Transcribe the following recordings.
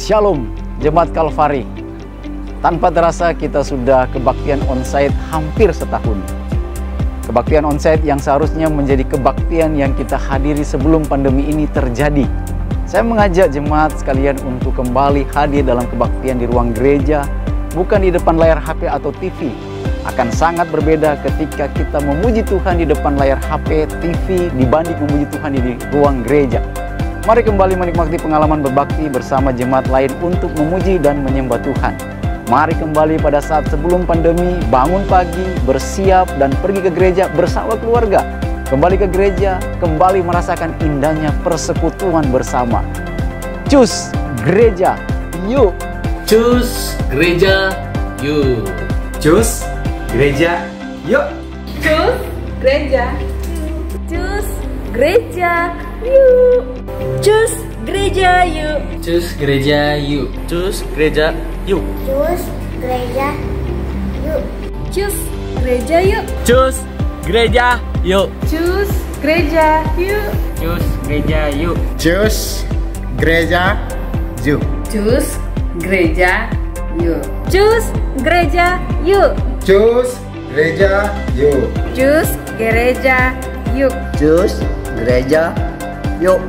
Shalom, Jemaat Kalvari. Tanpa terasa kita sudah kebaktian onsite hampir setahun. Kebaktian onsite yang seharusnya menjadi kebaktian yang kita hadiri sebelum pandemi ini terjadi. Saya mengajak jemaat sekalian untuk kembali hadir dalam kebaktian di ruang gereja, bukan di depan layar HP atau TV. Akan sangat berbeda ketika kita memuji Tuhan di depan layar HP, TV dibanding memuji Tuhan di ruang gereja. Mari kembali menikmati pengalaman berbakti bersama jemaat lain untuk memuji dan menyembah Tuhan. Mari kembali pada saat sebelum pandemi, bangun pagi, bersiap dan pergi ke gereja bersama keluarga. Kembali ke gereja, kembali merasakan indahnya persekutuan bersama. Cus gereja, yuk! Cus gereja, yuk! Cus gereja, yuk! Cus gereja, cus gereja, yuk! Cus gereja, yuk! Cus gereja, yuk! Cus gereja, yuk! Cus gereja, yuk! Cus gereja, yuk! Cus gereja, yuk! Cus gereja, yuk! Cus gereja, yuk! Cus gereja, yuk! Cus gereja, yuk! Cus gereja, yuk! Cus gereja, yuk! Cus gereja, yuk! Cus gereja, yuk!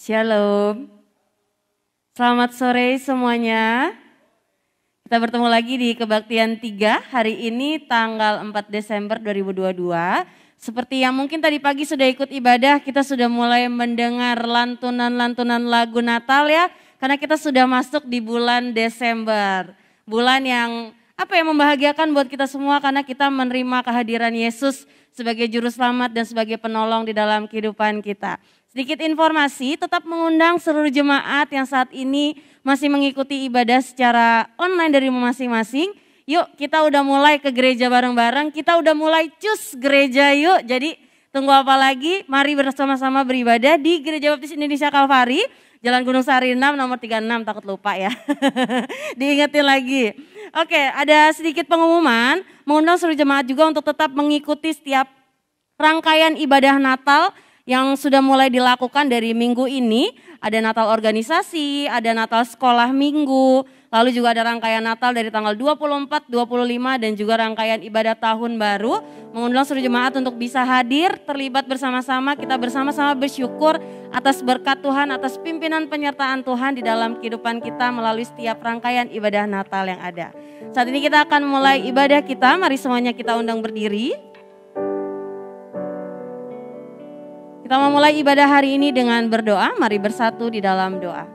Shalom, selamat sore semuanya. Kita bertemu lagi di Kebaktian 3 hari ini tanggal 4 Desember 2022. Seperti yang mungkin tadi pagi sudah ikut ibadah, kita sudah mulai mendengar lantunan-lantunan lagu Natal ya. Karena kita sudah masuk di bulan Desember. Bulan yang membahagiakan buat kita semua karena kita menerima kehadiran Yesus sebagai juru selamat dan sebagai penolong di dalam kehidupan kita. Sedikit informasi, tetap mengundang seluruh jemaat yang saat ini masih mengikuti ibadah secara online dari masing-masing. Yuk kita udah mulai ke gereja bareng-bareng, kita udah mulai cus gereja yuk. Jadi tunggu apa lagi, mari bersama-sama beribadah di Gereja Baptis Indonesia Kalvari. Jalan Gunung Sari 6 nomor 36, takut lupa ya. Diingetin lagi. Oke, ada sedikit pengumuman, mengundang seluruh jemaat juga untuk tetap mengikuti setiap rangkaian ibadah Natal yang sudah mulai dilakukan dari minggu ini. Ada Natal organisasi, ada Natal sekolah minggu, lalu juga ada rangkaian Natal dari tanggal 24, 25 dan juga rangkaian ibadah tahun baru. Mengundang seluruh jemaat untuk bisa hadir, terlibat bersama-sama, kita bersama-sama bersyukur atas berkat Tuhan, atas pimpinan penyertaan Tuhan di dalam kehidupan kita melalui setiap rangkaian ibadah Natal yang ada. Saat ini kita akan mulai ibadah kita, mari semuanya kita undang berdiri. Kita memulai ibadah hari ini dengan berdoa, mari bersatu di dalam doa.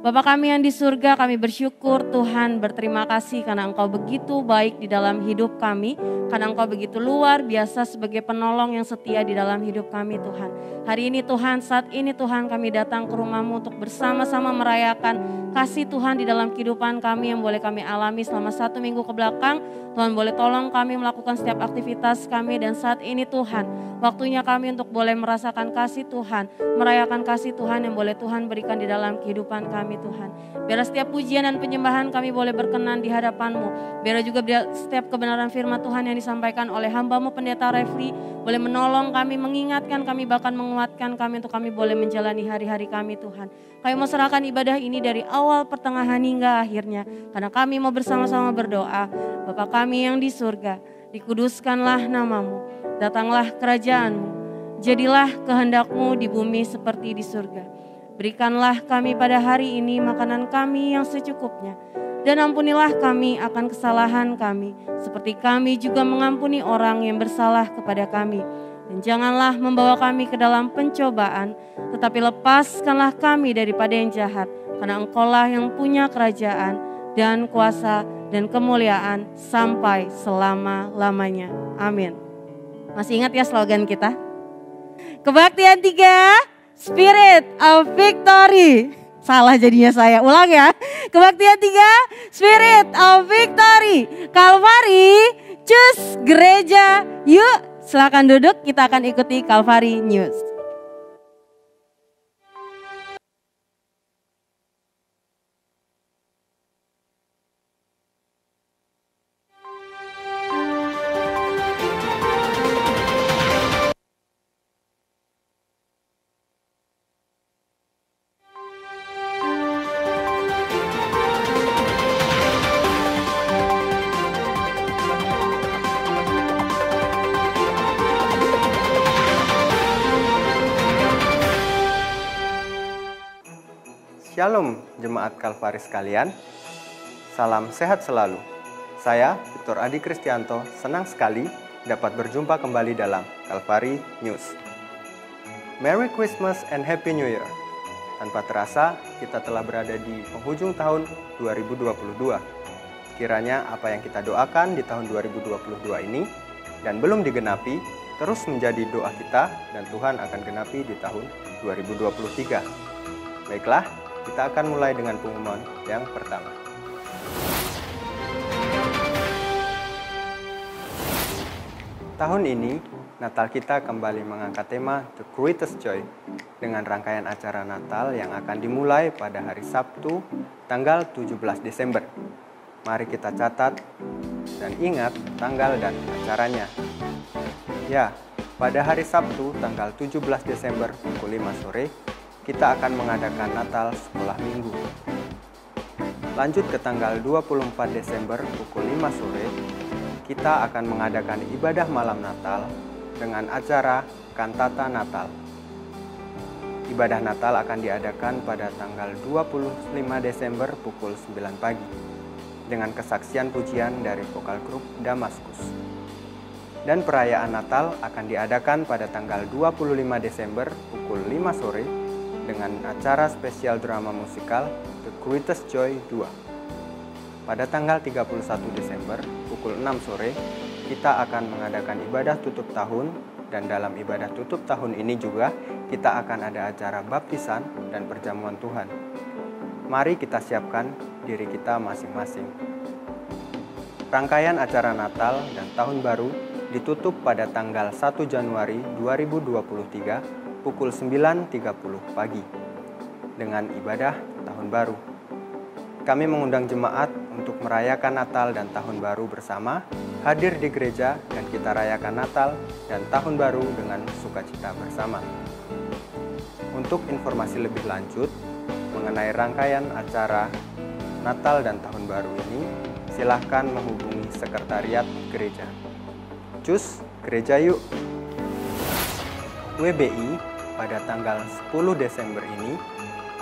Bapa kami yang di surga, kami bersyukur Tuhan, berterima kasih karena Engkau begitu baik di dalam hidup kami, karena Engkau begitu luar biasa sebagai penolong yang setia di dalam hidup kami Tuhan. Hari ini Tuhan, saat ini Tuhan kami datang ke rumah-Mu untuk bersama-sama merayakan kasih Tuhan di dalam kehidupan kami yang boleh kami alami selama 1 minggu ke belakang. Tuhan boleh tolong kami melakukan setiap aktivitas kami dan saat ini Tuhan, waktunya kami untuk boleh merasakan kasih Tuhan, merayakan kasih Tuhan yang boleh Tuhan berikan di dalam kehidupan kami Tuhan. Biar setiap pujian dan penyembahan kami boleh berkenan di hadapan-Mu. Biar juga setiap kebenaran firman Tuhan yang disampaikan oleh hamba-Mu Pendeta Refli boleh menolong kami, mengingatkan kami, bahkan menguatkan kami untuk kami boleh menjalani hari-hari kami Tuhan. Kami mau serahkan ibadah ini dari awal, pertengahan hingga akhirnya. Karena kami mau bersama-sama berdoa. Bapa kami yang di surga, dikuduskanlah nama-Mu, datanglah kerajaan-Mu, jadilah kehendak-Mu di bumi seperti di surga. Berikanlah kami pada hari ini makanan kami yang secukupnya, dan ampunilah kami akan kesalahan kami, seperti kami juga mengampuni orang yang bersalah kepada kami. Dan janganlah membawa kami ke dalam pencobaan, tetapi lepaskanlah kami daripada yang jahat, karena Engkau-lah yang punya kerajaan dan kuasa dan kemuliaan sampai selama-lamanya. Amin. Masih ingat ya slogan kita? Kebaktian 3, Spirit of Victory. Salah jadinya saya, ulang ya. Kebaktian 3, Spirit of Victory. Kalvari, cus gereja, yuk. Silakan duduk, kita akan ikuti Kalvari News. Shalom Jemaat Kalvari sekalian, salam sehat selalu. Saya, Victor Adi Kristianto, senang sekali dapat berjumpa kembali dalam Kalvari News. Merry Christmas and Happy New Year. Tanpa terasa, kita telah berada di penghujung tahun 2022. Kiranya apa yang kita doakan di tahun 2022 ini dan belum digenapi, terus menjadi doa kita dan Tuhan akan genapi di tahun 2023. Baiklah, kita akan mulai dengan pengumuman yang pertama. Tahun ini, Natal kita kembali mengangkat tema The Greatest Joy dengan rangkaian acara Natal yang akan dimulai pada hari Sabtu, tanggal 17 Desember. Mari kita catat dan ingat tanggal dan acaranya. Ya, pada hari Sabtu, tanggal 17 Desember pukul 5 sore, kita akan mengadakan Natal sekolah minggu. Lanjut ke tanggal 24 Desember pukul 5 sore, kita akan mengadakan ibadah malam Natal dengan acara Kantata Natal. Ibadah Natal akan diadakan pada tanggal 25 Desember pukul 9 pagi dengan kesaksian pujian dari vokal grup Damaskus. Dan perayaan Natal akan diadakan pada tanggal 25 Desember pukul 5 sore dengan acara spesial drama musikal The Greatest Joy 2. Pada tanggal 31 Desember pukul 6 sore, kita akan mengadakan ibadah tutup tahun dan dalam ibadah tutup tahun ini juga kita akan ada acara baptisan dan perjamuan Tuhan. Mari kita siapkan diri kita masing-masing. Rangkaian acara Natal dan Tahun Baru ditutup pada tanggal 1 Januari 2023 pukul 9.30 pagi. dengan ibadah Tahun Baru. Kami mengundang jemaat untuk merayakan Natal dan Tahun Baru bersama, hadir di gereja dan kita rayakan Natal dan Tahun Baru dengan sukacita bersama. Untuk informasi lebih lanjut mengenai rangkaian acara Natal dan Tahun Baru ini, silahkan menghubungi Sekretariat Gereja. Cus Gereja Yuk! WBI pada tanggal 10 Desember ini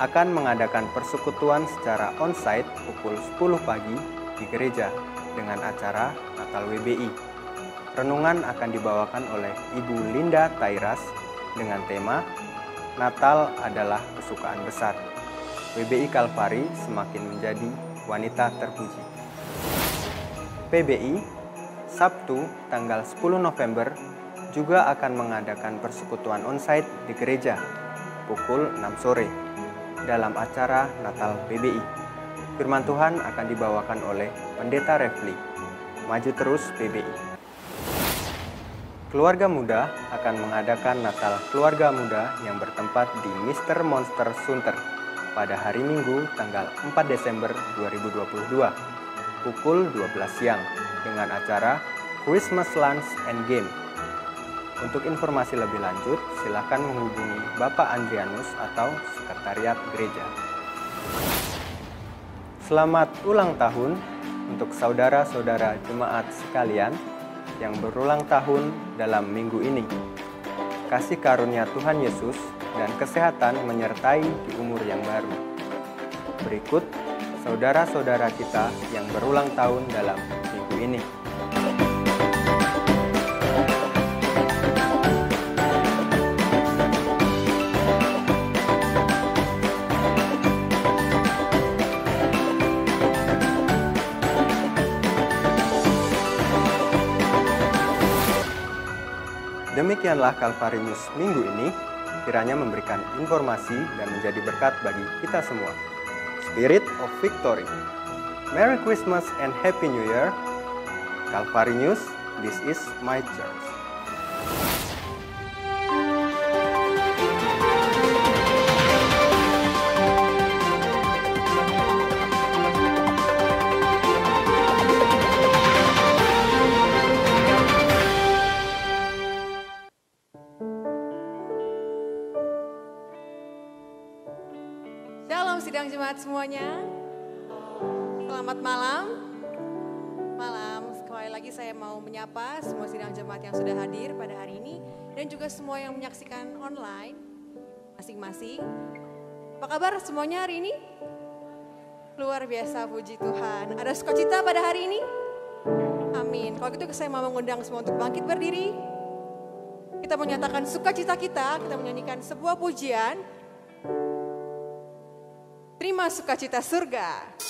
akan mengadakan persekutuan secara onsite pukul 10 pagi di gereja dengan acara Natal WBI. Renungan akan dibawakan oleh Ibu Linda Tairas dengan tema Natal adalah kesukaan besar. WBI Kalvari semakin menjadi wanita terpuji. PBI Sabtu tanggal 10 November juga akan mengadakan persekutuan onsite di gereja pukul 6 sore dalam acara Natal PBI. Firman Tuhan akan dibawakan oleh Pendeta Refli. Maju terus PBI. Keluarga Muda akan mengadakan Natal Keluarga Muda yang bertempat di Mr. Monster Sunter pada hari Minggu tanggal 4 Desember 2022 pukul 12 siang dengan acara Christmas Lunch and Game. Untuk informasi lebih lanjut, silakan menghubungi Bapak Andrianus atau Sekretariat Gereja. Selamat ulang tahun untuk saudara-saudara jemaat sekalian yang berulang tahun dalam minggu ini. Kasih karunia Tuhan Yesus dan kesehatan menyertai di umur yang baru. Berikut saudara-saudara kita yang berulang tahun dalam minggu ini. Demikianlah Kalvari News minggu ini, kiranya memberikan informasi dan menjadi berkat bagi kita semua. Spirit of Victory. Merry Christmas and Happy New Year. Kalvari News, this is my church. Shalom sidang jemaat semuanya. Selamat malam. Sekali lagi saya mau menyapa semua sidang jemaat yang sudah hadir pada hari ini dan juga semua yang menyaksikan online masing-masing. Apa kabar semuanya hari ini? Luar biasa, puji Tuhan. Ada sukacita pada hari ini? Amin. Kalau gitu saya mau mengundang semua untuk bangkit berdiri. Kita menyatakan sukacita kita menyanyikan sebuah pujian. Terima sukacita surga.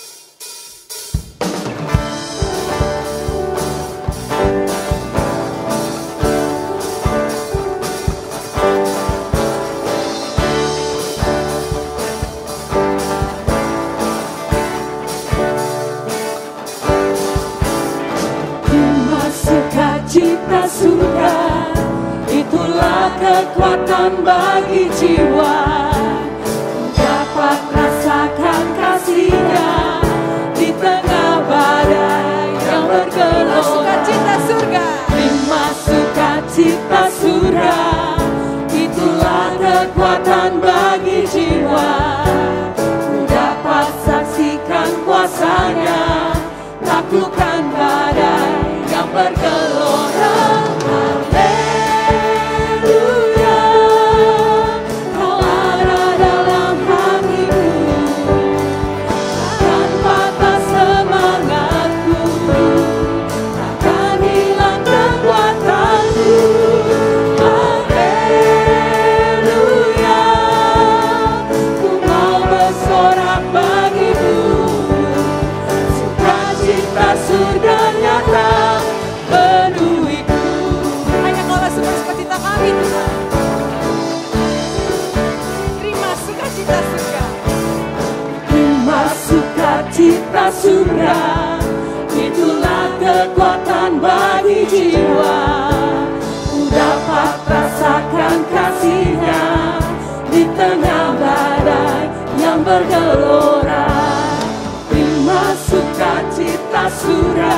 Terima sukacita surga, itulah kekuatan bagi jiwa. Dapat rasakan kasih-Nya di tengah badai yang bergelora. Sukacita surga. Terima sukacita surga, itulah kekuatan bagi jiwa. Ku dapat saksikan kuasa-Nya, taklukkan badai yang bergelora. Surga nyata penuhiku. Hanya Kau sumber sukacita kami, Tuhan. Terima sukacita surga. Terima sukacita surga, itulah kekuatan bagi jiwa. Ku dapat rasakan kasih-Nya di tengah badai akan bergelora. Terima sukacita surga,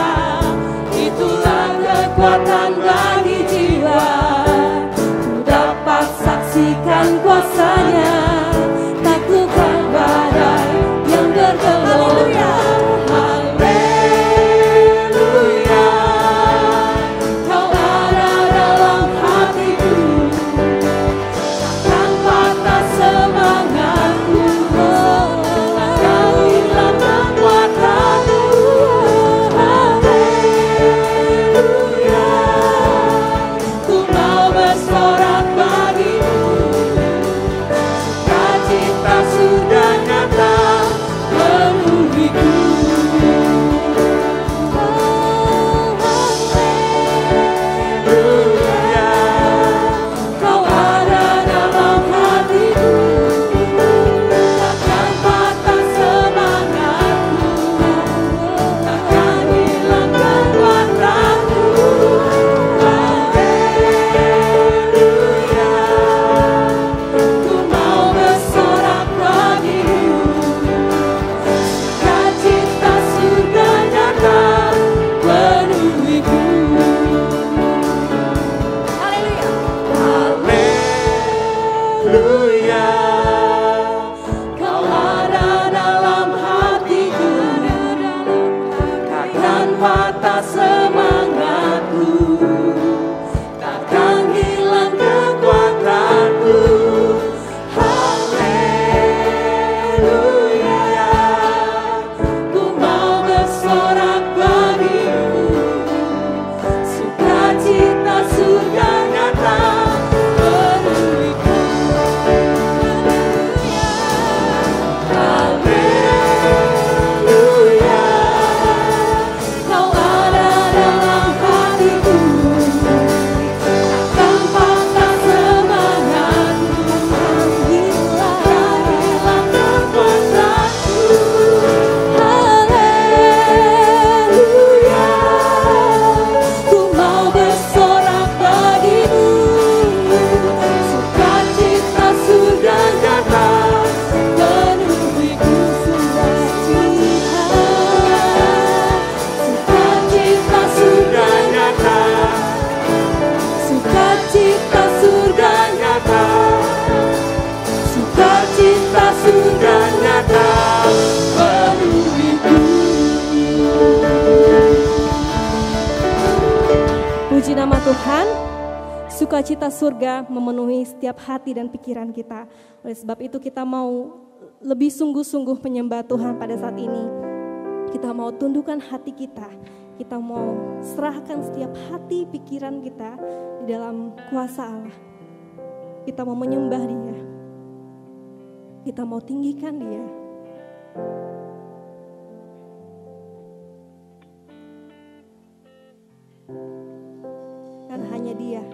itulah kekuatan bagi jiwa. Ku dapat saksikan kuasanya, taklukkan badai yang bergelora. Haleluya, Kau ada dalam hatiku, takkan patah semangatku, takkan hilang kekuatanku. Haleluya, ku mau bersorak bagimu, sukacita sudah nyata menuhiku. Haleluya, Kau ada dalam hatiku, takkan patah semangatku, takkan hilang kekuatanku. Haleluya, ku mau bersorak bagimu, sukacita surga nyata menuhiku. Haleluya, Kau ada dalam hatiku, takkan patah semangatku, takkan hilang kekuatanku. Haleluya, ku mau bersorak bagimu, sukacita surga nyata menuhiku. Haleluya, Kau ada dalam hatiku, takkan patah semangatku, takkan hilang kekuatanku. Haleluya, ku mau bersorak bagimu, sukacita surga nyata menuhiku. Sukacita surga nyata, sukacita surga nyata, sukacita surga nyata menuhiku. Puji nama Tuhan, sukacita surga memenuhi setiap hati dan pikiran kita. Oleh sebab itu kita mau lebih sungguh-sungguh menyembah Tuhan pada saat ini. Kita mau tundukkan hati kita, kita mau serahkan setiap hati pikiran kita di dalam kuasa Allah. Kita mau menyembah Dia, kita mau tinggikan Dia. Karena hanya Dia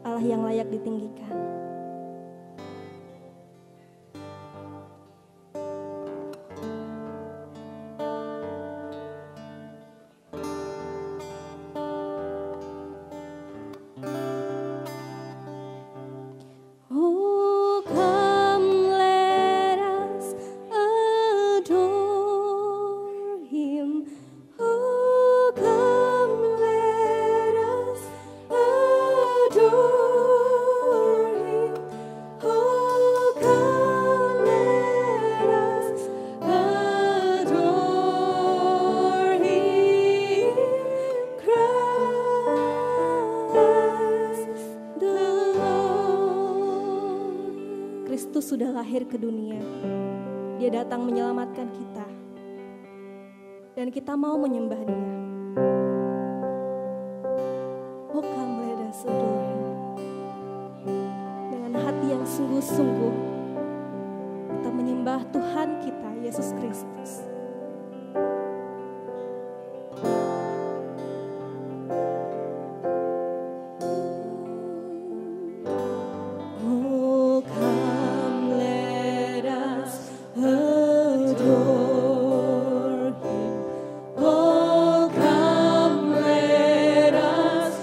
Allah yang layak ditinggikan. Oh, come let us adore Him. Oh, come let us adore Him. Oh, come let us adore Him. Christ the Lord. Kristus sudah lahir ke dunia. Dia datang menyelamatkan kita. Dan kita mau menyembah Dia. Oh, come let us adore Him. Dengan hati yang sungguh-sungguh kita menyembah Tuhan kita, Yesus Kristus. Oh, come let us adore Him. Oh, come let us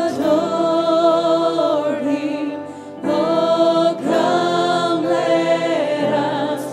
adore Him. Oh, come let us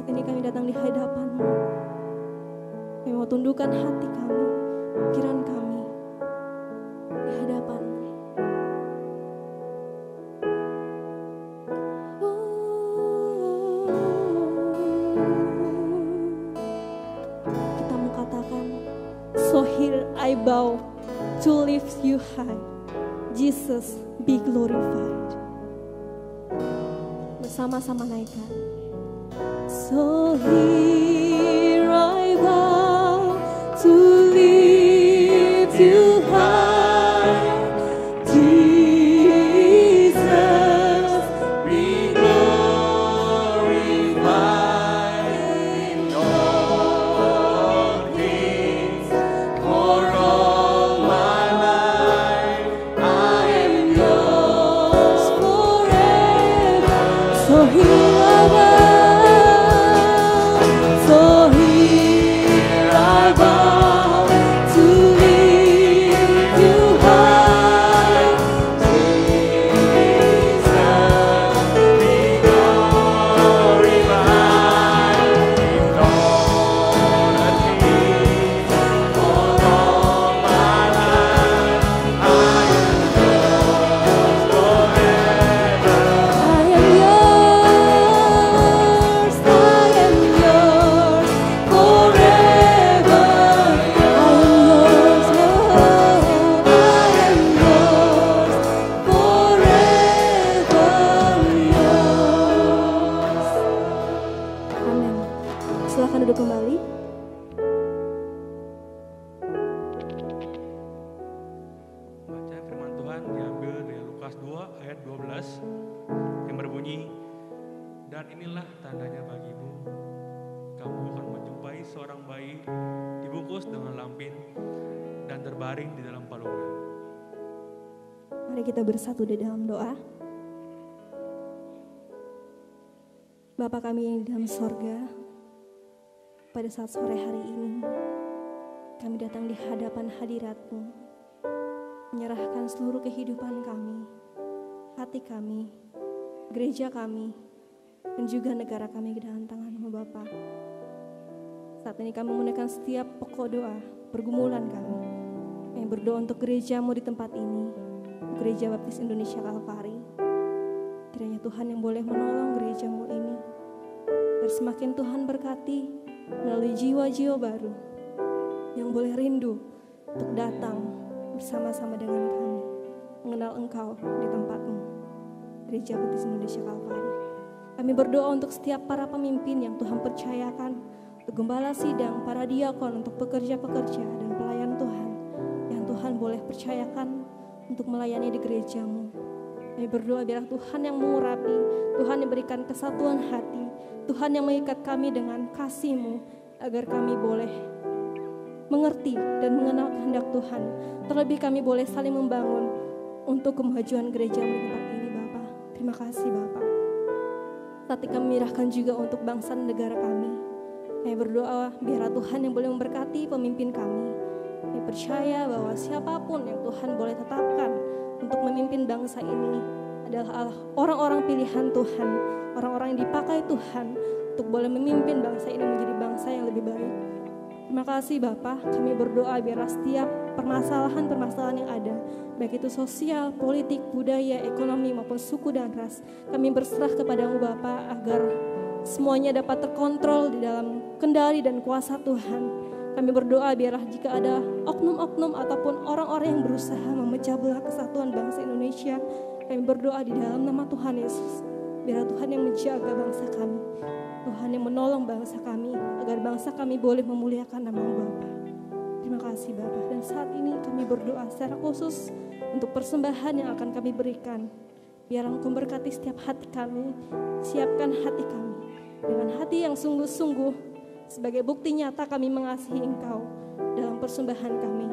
Saat ini kami datang di hadapan-Mu. Kami mau tundukkan hati kami, pikiran kami di hadapan-Mu. Kita mau katakan, so here I bow to lift you high, Jesus be glorified. Bersama-sama naikkan. So here I bow to lift you high, Jesus be glorified in all things. For all my life I am yours forever. So here I bow. Dan inilah tandanya bagimu, kamu akan menjumpai seorang bayi dibungkus dengan lampin dan terbaring di dalam palungan. Mari kita bersatu di dalam doa. Bapa kami yang di dalam sorga, pada saat sore hari ini, kami datang di hadapan hadirat-Mu, menyerahkan seluruh kehidupan kami, hati kami, gereja kami, dan juga negara kami ke dalam tangan-Mu Bapa. Saat ini kami menaikkan setiap pokok doa, pergumulan kami. Kami berdoa untuk gereja-Mu di tempat ini, Gereja Baptis Indonesia Kalvari. Kiranya Tuhan yang boleh menolong gereja-Mu ini, biar semakin Tuhan berkati melalui jiwa-jiwa baru yang boleh rindu untuk datang bersama-sama dengan kami, mengenal Engkau di tempat-Mu, Gereja Baptis Indonesia Kalvari. Kami berdoa untuk setiap para pemimpin yang Tuhan percayakan, untuk gembala sidang, para diakon, untuk pekerja-pekerja dan pelayan Tuhan yang Tuhan boleh percayakan untuk melayani di gereja-Mu. Kami berdoa biarlah Tuhan yang mengurapi, Tuhan yang berikan kesatuan hati, Tuhan yang mengikat kami dengan kasih-Mu, agar kami boleh mengerti dan mengenal kehendak Tuhan. Terlebih kami boleh saling membangun untuk kemajuan gereja-Mu di tempat ini Bapa. Terima kasih Bapa. Saat ini kami menyerahkan juga untuk bangsa dan negara kami. Kami berdoa biarlah Tuhan yang boleh memberkati pemimpin kami. Kami percaya bahwa siapapun yang Tuhan boleh tetapkan untuk memimpin bangsa ini adalah orang-orang pilihan Tuhan, orang-orang yang dipakai Tuhan untuk boleh memimpin bangsa ini menjadi bangsa yang lebih baik. Terima kasih Bapa, kami berdoa biarlah setiap permasalahan-permasalahan yang ada, baik itu sosial, politik, budaya, ekonomi maupun suku dan ras, kami berserah kepada-Mu Bapa agar semuanya dapat terkontrol di dalam kendali dan kuasa Tuhan. Kami berdoa biarlah jika ada oknum-oknum ataupun orang-orang yang berusaha memecah belah kesatuan bangsa Indonesia, kami berdoa di dalam nama Tuhan Yesus, biarlah Tuhan yang menjaga bangsa kami, Tuhan yang menolong bangsa kami, agar bangsa kami boleh memuliakan nama-Mu Bapa. Terima kasih Bapa. Dan saat ini kami berdoa secara khusus untuk persembahan yang akan kami berikan. Biar Engkau berkati setiap hati kami, siapkan hati kami dengan hati yang sungguh-sungguh sebagai bukti nyata kami mengasihi Engkau dalam persembahan kami.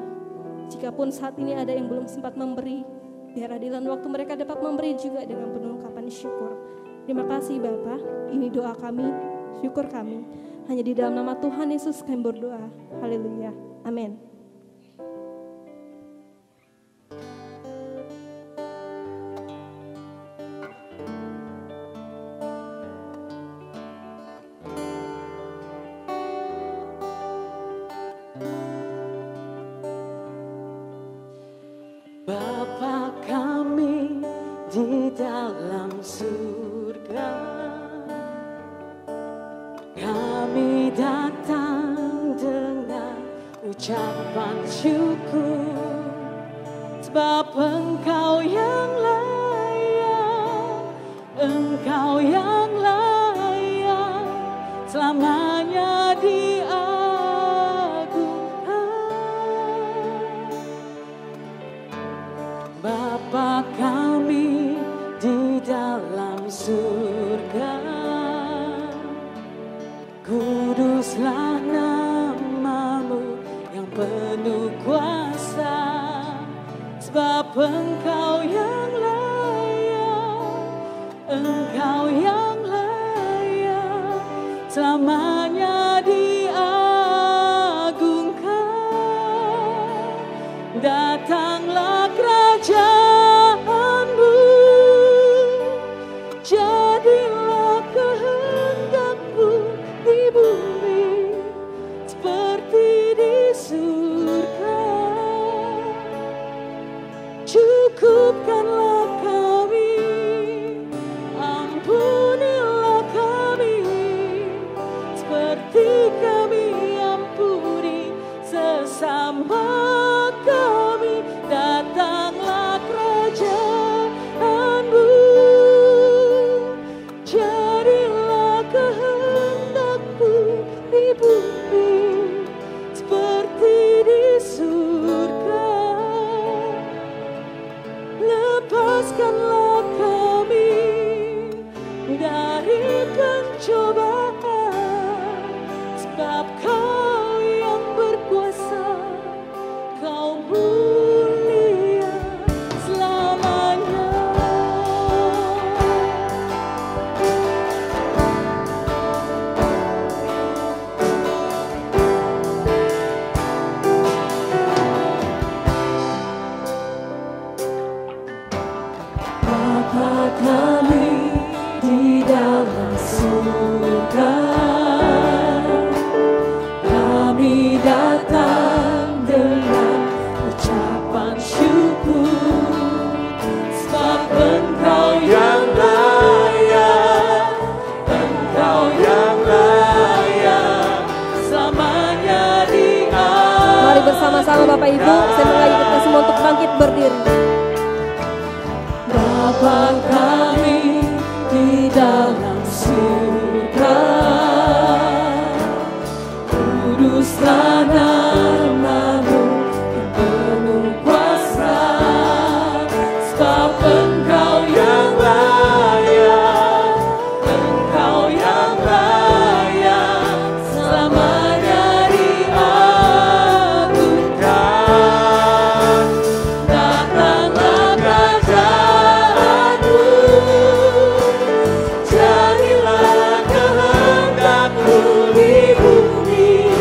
Jikapun saat ini ada yang belum sempat memberi, biar di dalam waktu mereka dapat memberi juga dengan penuh ungkapan syukur. Terima kasih Bapa. Ini doa kami, syukur kami. Hanya di dalam nama Tuhan Yesus kami berdoa. Haleluya. Amin. ucapan syukur, sebab Engkau yang layak, Engkau yang layak, selamanya diagungkan. Bapa kami di dalam surga, kuduslah namamu yang penuh kuasa, sebab Engkau yang layak, Engkau yang layak, selamanya diagungkan. Datanglah kerajaanmu, jadilah kehendakmu di bumi seperti di surga. Cukupkanlah kami, ampunilah kami, seperti kami ampuni sesama kami. Datanglah kerajaanmu, jadilah kehendakmu di bumi seperti di surga. Lepaskanlah kami dari pencobaan, sebab Kau yang berkuasa, Kau mulia selamanya. Bapa kami di dalam surga, kami datang dengan ucapan syukur, sebab Engkau yang layak, Engkau yang layak, selamanya diagungkan. Mari bersama-sama Bapak Ibu, saya mengajak kita semua untuk bangkit berdiri. Bapa kami di dalam surga, kuduslah namamu yang penuh kuasa, sebab Engkau yang layak, Engkau yang layak, selamanya diagungkan. Datanglah kerajaanmu, jadilah kehendakmu di bumi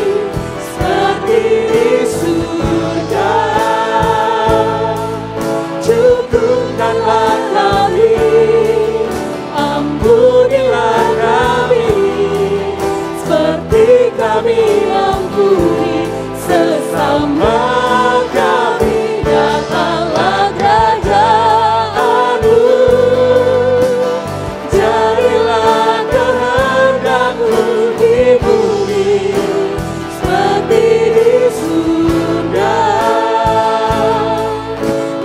seperti di surga. Cukupkanlah kami, ampunilah kami, seperti kami ampuni sesama kami. Datanglah kerajaanmu, jadilah kehendakmu di bumi seperti di surga.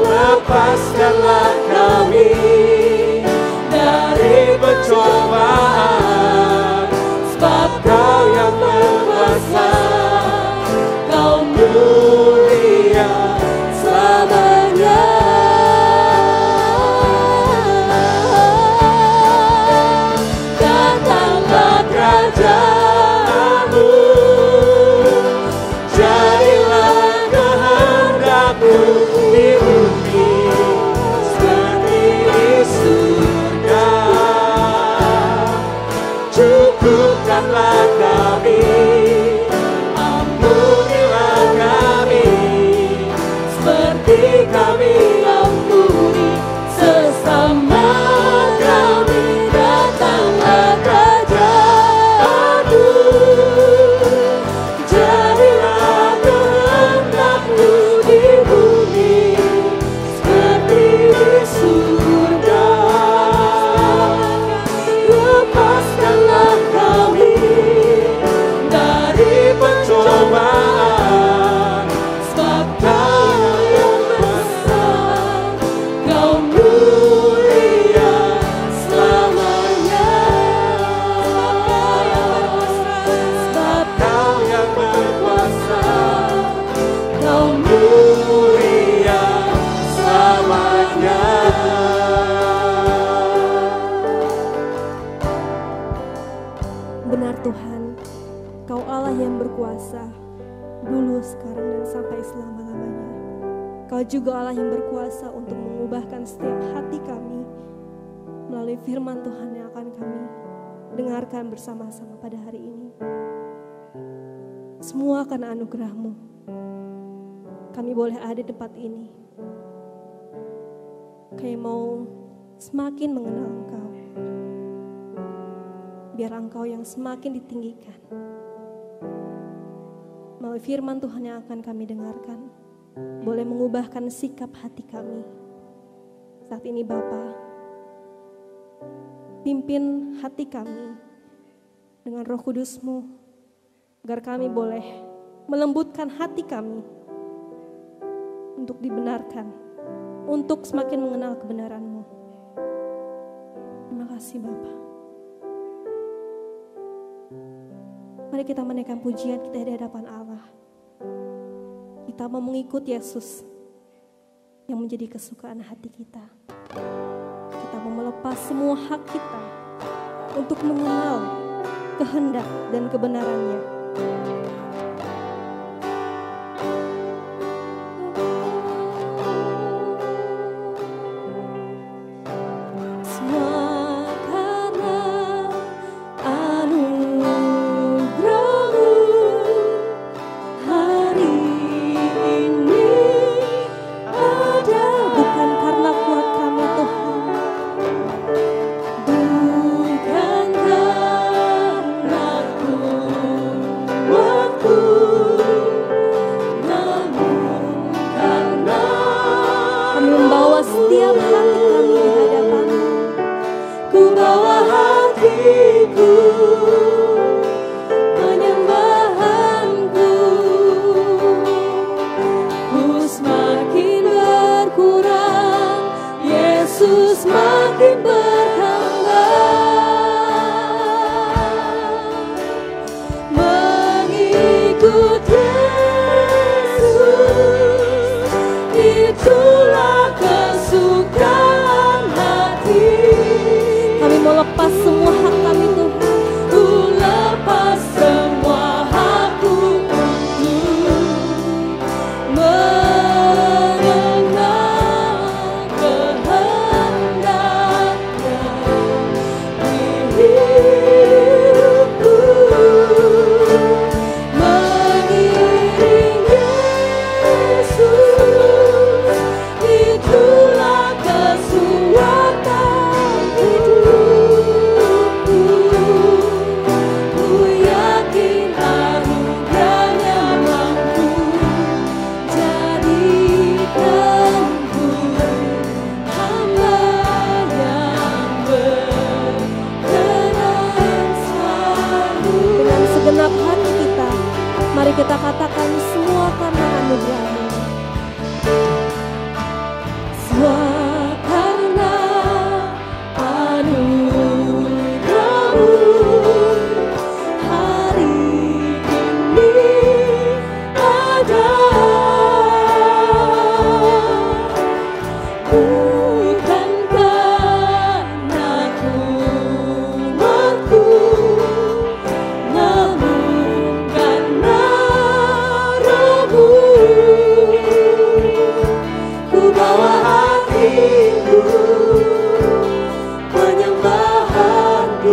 Lepaskanlah kami dari pencobaan, sebab Kau yang berkuasa, Kau mulia selamanya. Datanglah kerajaanmu, jadilah kehendakmu di bumi seperti di surga. Cukupkanlah kami, ampunilah kami, seperti kami ampuni sesama kami. Datanglah kerajaanmu, jadilah kehendakmu di bumi seperti di surga. Lepaskanlah kami dari benar Tuhan, Kau Allah yang berkuasa, dulu, sekarang, dan sampai selama-lamanya. Kau juga Allah yang berkuasa untuk mengubahkan setiap hati kami melalui firman Tuhan yang akan kami dengarkan bersama-sama pada hari ini. Semua karena anugerah-Mu, kami boleh ada di tempat ini. Kami mau semakin mengenal Engkau, biar Engkau yang semakin ditinggikan melalui firman Tuhan yang akan kami dengarkan, boleh mengubahkan sikap hati kami. Saat ini Bapa, pimpin hati kami dengan Roh Kudus-Mu, agar kami boleh melembutkan hati kami untuk dibenarkan, untuk semakin mengenal kebenaran-Mu. Terima kasih Bapa. Mari kita menaikkan pujian kita di hadapan Allah. Kita mau mengikut Yesus yang menjadi kesukaan hati kita. Kita mau melepas semua hak kita untuk mengenal kehendak dan kebenarannya. Menyembahku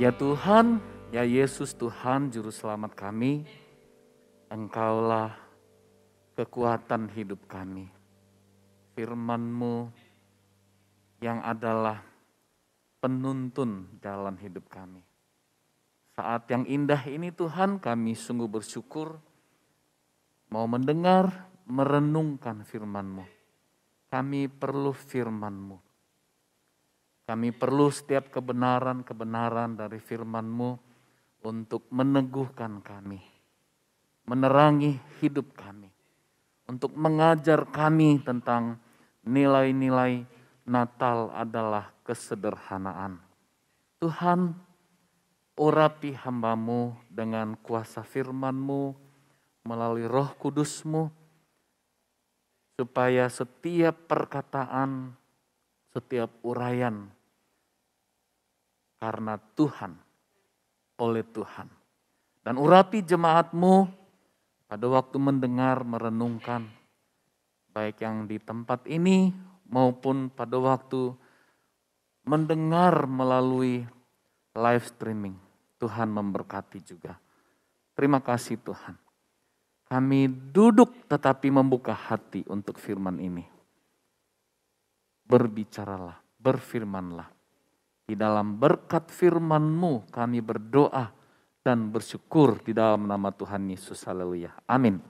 Ya Tuhan, ya Yesus Tuhan Juru Selamat kami, Engkaulah kekuatan hidup kami. Firman-Mu yang adalah penuntun jalan hidup kami. Saat yang indah ini Tuhan, kami sungguh bersyukur mau mendengar, merenungkan firman-Mu. Kami perlu firman-Mu. Kami perlu setiap kebenaran-kebenaran dari firman-Mu untuk meneguhkan kami, menerangi hidup kami, untuk mengajar kami tentang nilai-nilai Natal adalah kesederhanaan. Tuhan, urapi hamba-Mu dengan kuasa firman-Mu melalui Roh Kudus-Mu, supaya setiap perkataan, setiap uraian karena Tuhan, oleh Tuhan. Dan urapi jemaat-Mu pada waktu mendengar, merenungkan, baik yang di tempat ini maupun pada waktu mendengar melalui live streaming. Tuhan memberkati juga. Terima kasih Tuhan. Kami duduk tetapi membuka hati untuk firman ini. Berbicaralah, berfirmanlah. Di dalam berkat firman-Mu kami berdoa dan bersyukur di dalam nama Tuhan Yesus. Haleluya. Amin.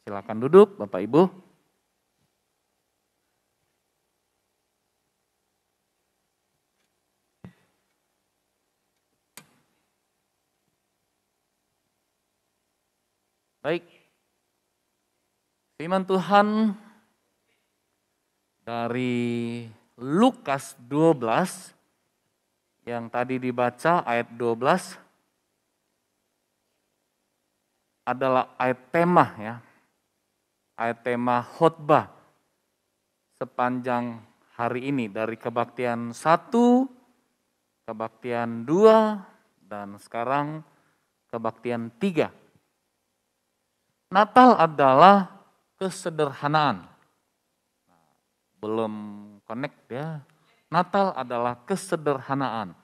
Silakan duduk Bapak Ibu. Baik. Firman Tuhan dari Lukas 12 yang tadi dibaca ayat 12 adalah ayat tema ya. Ayat tema khotbah sepanjang hari ini dari kebaktian 1, kebaktian 2 dan sekarang kebaktian 3. Natal adalah kesederhanaan. Belum connect ya. Natal adalah kesederhanaan.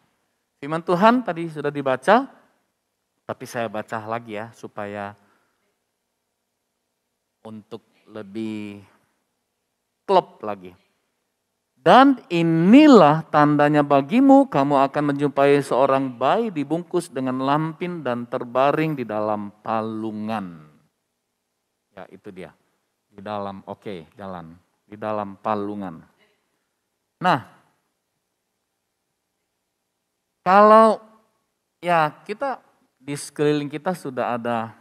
Firman Tuhan tadi sudah dibaca, tapi saya baca lagi ya supaya untuk lebih klop lagi. Dan inilah tandanya bagimu, kamu akan menjumpai seorang bayi dibungkus dengan lampin dan terbaring di dalam palungan. Ya itu dia, di dalam, jalan, di dalam palungan. Nah, kalau ya kita di sekeliling kita sudah ada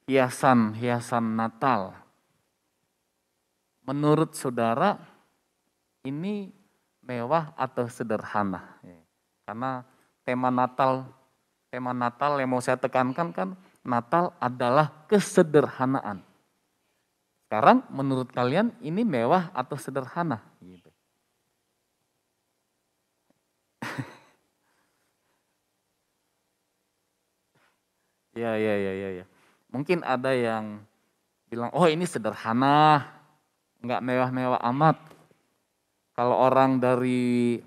hiasan Natal. Menurut saudara ini mewah atau sederhana? Karena tema Natal yang mau saya tekankan kan Natal adalah kesederhanaan. Sekarang menurut kalian ini mewah atau sederhana? Gitu. Ya. Mungkin ada yang bilang, oh ini sederhana, nggak mewah-mewah amat. Kalau orang dari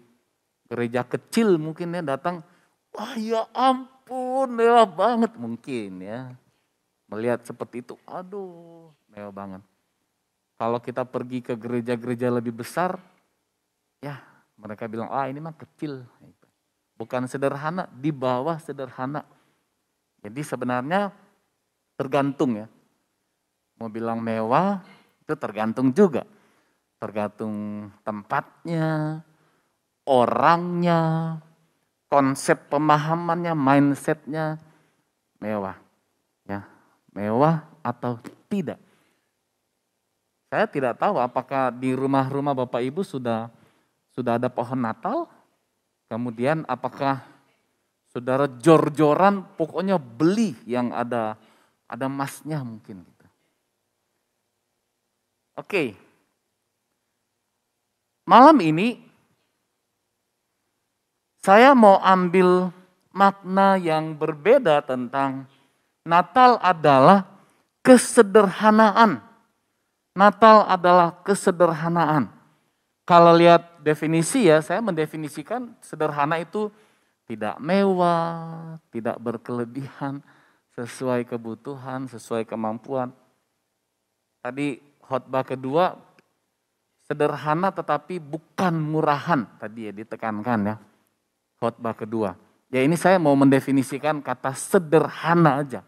gereja kecil mungkin ya datang, wah ya ampun mewah banget mungkin ya. Melihat seperti itu, aduh mewah banget. Kalau kita pergi ke gereja-gereja lebih besar, ya mereka bilang, ini mah kecil. Bukan sederhana, di bawah sederhana. Jadi sebenarnya tergantung ya. Mau bilang mewah itu tergantung juga. Tergantung tempatnya, orangnya, konsep pemahamannya, mindsetnya mewah. Ya, mewah atau tidak. Saya tidak tahu apakah di rumah-rumah Bapak Ibu sudah ada pohon Natal. Kemudian apakah saudara jor-joran pokoknya beli yang ada emasnya mungkin gitu. Oke. Malam ini saya mau ambil makna yang berbeda tentang Natal adalah kesederhanaan. Natal adalah kesederhanaan. Kalau lihat definisi ya, saya mendefinisikan sederhana itu tidak mewah, tidak berkelebihan, sesuai kebutuhan, sesuai kemampuan. Tadi khotbah kedua, sederhana tetapi bukan murahan, tadi ya ditekankan ya. Khotbah kedua. Ya ini saya mau mendefinisikan kata sederhana aja.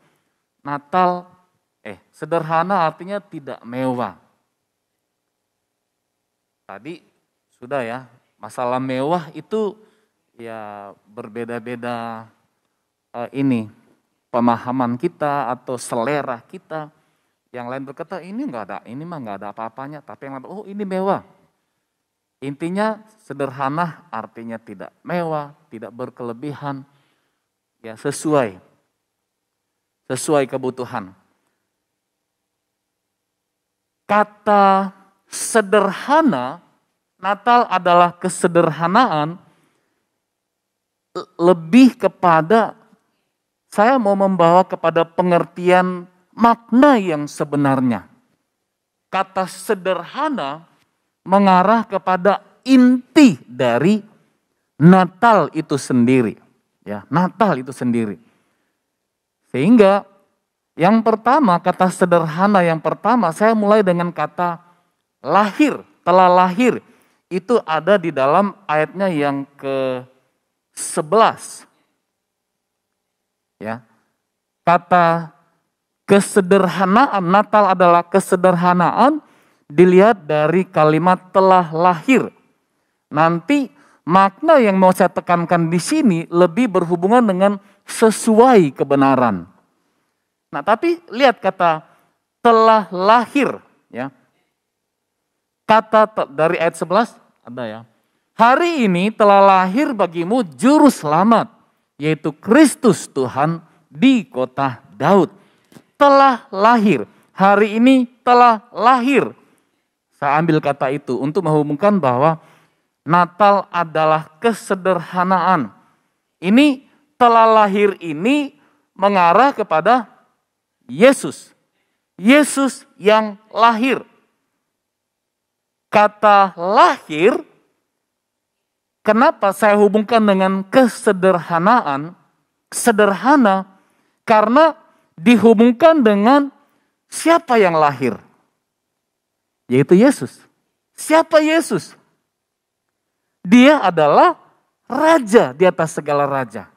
Sederhana artinya tidak mewah. Tadi sudah ya, masalah mewah itu ya berbeda-beda pemahaman kita atau selera kita. Yang lain berkata ini mah nggak ada apa-apanya, tapi yang lain ini mewah. Intinya sederhana artinya tidak mewah, tidak berkelebihan, ya sesuai kebutuhan. Kata sederhana, Natal adalah kesederhanaan, lebih kepada saya mau membawa kepada pengertian makna yang sebenarnya. Kata sederhana mengarah kepada inti dari Natal itu sendiri. Ya, Natal itu sendiri. Sehingga yang pertama, kata sederhana yang pertama, saya mulai dengan kata lahir, telah lahir. Itu ada di dalam ayatnya yang ke-11. Ya. Kata kesederhanaan, Natal adalah kesederhanaan, dilihat dari kalimat telah lahir. Nanti makna yang mau saya tekankan di sini lebih berhubungan dengan sesuai kebenaran. Nah, tapi lihat kata telah lahir, ya. Kata dari ayat 11 ada ya. Hari ini telah lahir bagimu juru selamat, yaitu Kristus Tuhan di kota Daud. Telah lahir, hari ini telah lahir. Saya ambil kata itu untuk menghubungkan bahwa Natal adalah kesederhanaan. Ini telah lahir ini mengarah kepada Yesus. Yesus yang lahir. Kata lahir, kenapa saya hubungkan dengan kesederhanaan? Sederhana, karena dihubungkan dengan siapa yang lahir? Yaitu Yesus. Siapa Yesus? Dia adalah raja di atas segala raja.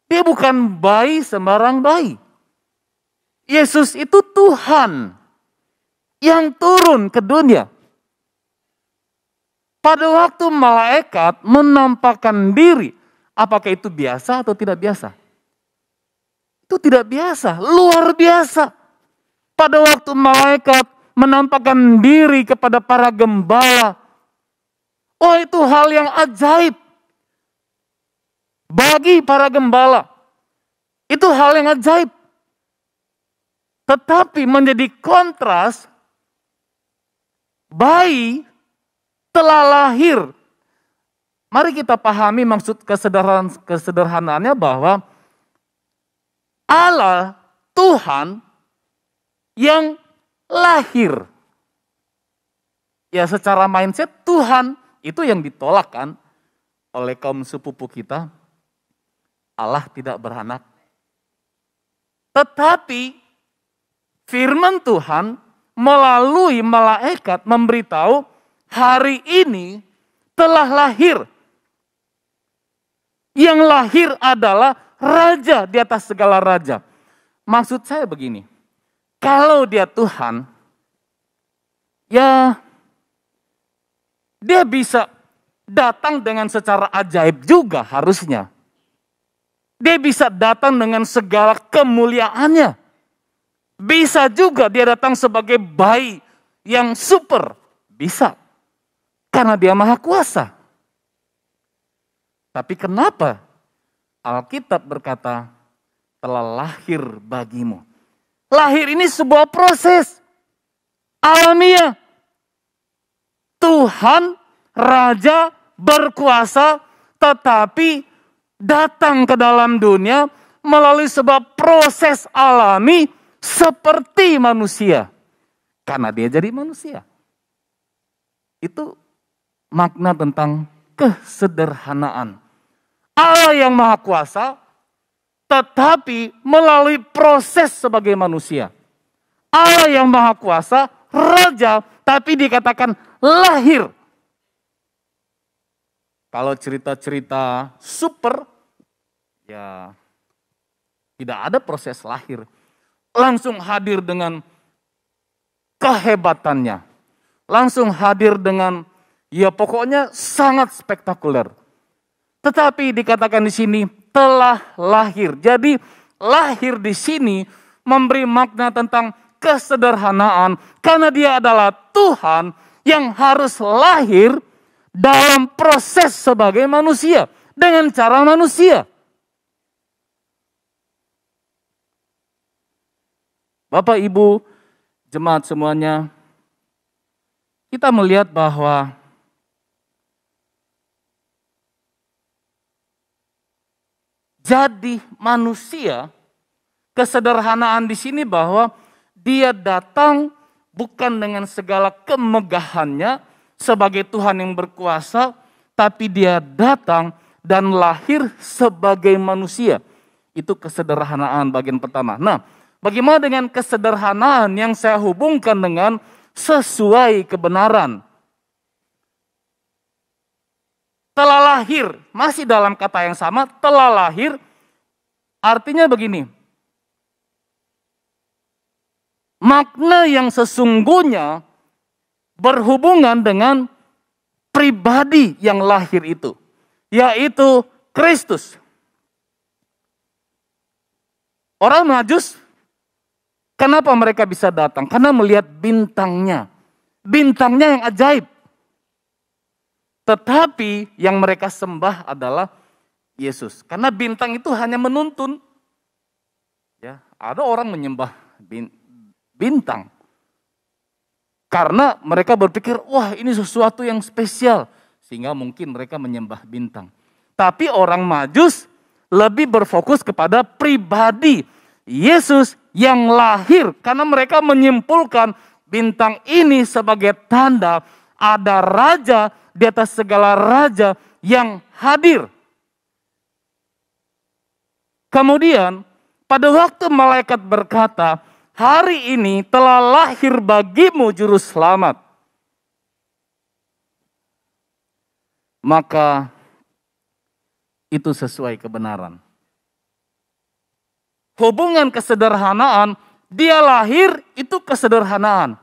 Dia bukan bayi sembarang bayi. Yesus itu Tuhan yang turun ke dunia. Pada waktu malaikat menampakkan diri, apakah itu biasa atau tidak biasa? Itu tidak biasa, luar biasa. Pada waktu malaikat menampakkan diri kepada para gembala, oh itu hal yang ajaib. Bagi para gembala, itu hal yang ajaib. Tetapi menjadi kontras, bayi telah lahir. Mari kita pahami maksud kesederhanaannya bahwa Allah, Tuhan yang lahir. Ya secara mindset Tuhan itu yang ditolak kan oleh kaum sepupu kita. Allah tidak beranak. Tetapi firman Tuhan melalui malaikat memberitahu hari ini telah lahir. Yang lahir adalah raja di atas segala raja. Maksud saya begini, kalau dia Tuhan, ya dia bisa datang dengan secara ajaib juga harusnya. Dia bisa datang dengan segala kemuliaannya. Bisa juga dia datang sebagai bayi yang super. Bisa. Karena dia maha kuasa. Tapi kenapa Alkitab berkata telah lahir bagimu? Lahir ini sebuah proses alamiah. Tuhan, Raja, berkuasa, tetapi datang ke dalam dunia melalui sebuah proses alami seperti manusia. Karena dia jadi manusia. Itu makna tentang kesederhanaan. Allah yang Maha Kuasa, tetapi melalui proses sebagai manusia. Allah yang Maha Kuasa, Raja, tapi dikatakan lahir. Kalau cerita-cerita super, ya tidak ada proses lahir. Langsung hadir dengan kehebatannya. Langsung hadir dengan, ya pokoknya sangat spektakuler. Tetapi dikatakan di sini telah lahir. Jadi lahir di sini memberi makna tentang kesederhanaan. Karena dia adalah Tuhan yang harus lahir dalam proses sebagai manusia. Dengan cara manusia. Bapak, Ibu, jemaat semuanya, kita melihat bahwa jadi manusia, kesederhanaan di sini bahwa dia datang bukan dengan segala kemegahannya sebagai Tuhan yang berkuasa, tapi dia datang dan lahir sebagai manusia. Itu kesederhanaan bagian pertama. Nah, bagaimana dengan kesederhanaan yang saya hubungkan dengan sesuai kebenaran? Telah lahir, masih dalam kata yang sama, telah lahir, artinya begini. Makna yang sesungguhnya berhubungan dengan pribadi yang lahir itu, yaitu Kristus. Orang Majus, kenapa mereka bisa datang? Karena melihat bintangnya. Bintangnya yang ajaib. Tetapi yang mereka sembah adalah Yesus. Karena bintang itu hanya menuntun. Ya, ada orang menyembah bintang. Karena mereka berpikir, wah ini sesuatu yang spesial. Sehingga mungkin mereka menyembah bintang. Tapi orang Majus lebih berfokus kepada pribadi Yesus yang lahir. Karena mereka menyimpulkan bintang ini sebagai tanda ada raja di atas segala raja yang hadir. Kemudian pada waktu malaikat berkata, hari ini telah lahir bagimu juru selamat. Maka itu sesuai kebenaran. Hubungan kesederhanaan, dia lahir itu kesederhanaan.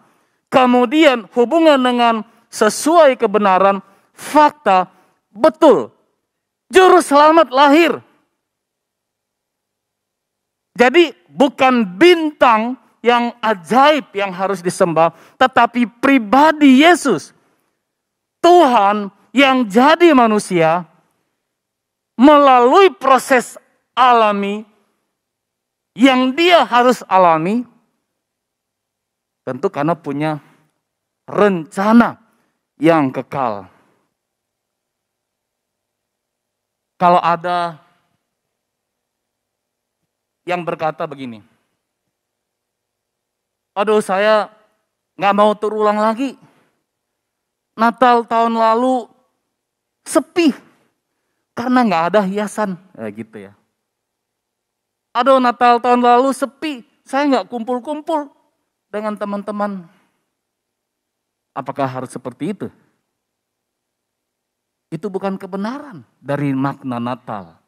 Kemudian hubungan dengan sesuai kebenaran, fakta, betul. Juru selamat lahir. Jadi bukan bintang yang ajaib yang harus disembah, tetapi pribadi Yesus. Tuhan yang jadi manusia melalui proses alami yang dia harus alami, tentu karena punya rencana yang kekal. Kalau ada yang berkata begini, aduh saya gak mau terulang lagi. Natal tahun lalu sepi karena gak ada hiasan. Gitu ya. Aduh Natal tahun lalu sepi, saya gak kumpul-kumpul dengan teman-teman. Apakah harus seperti itu? Itu bukan kebenaran dari makna Natal.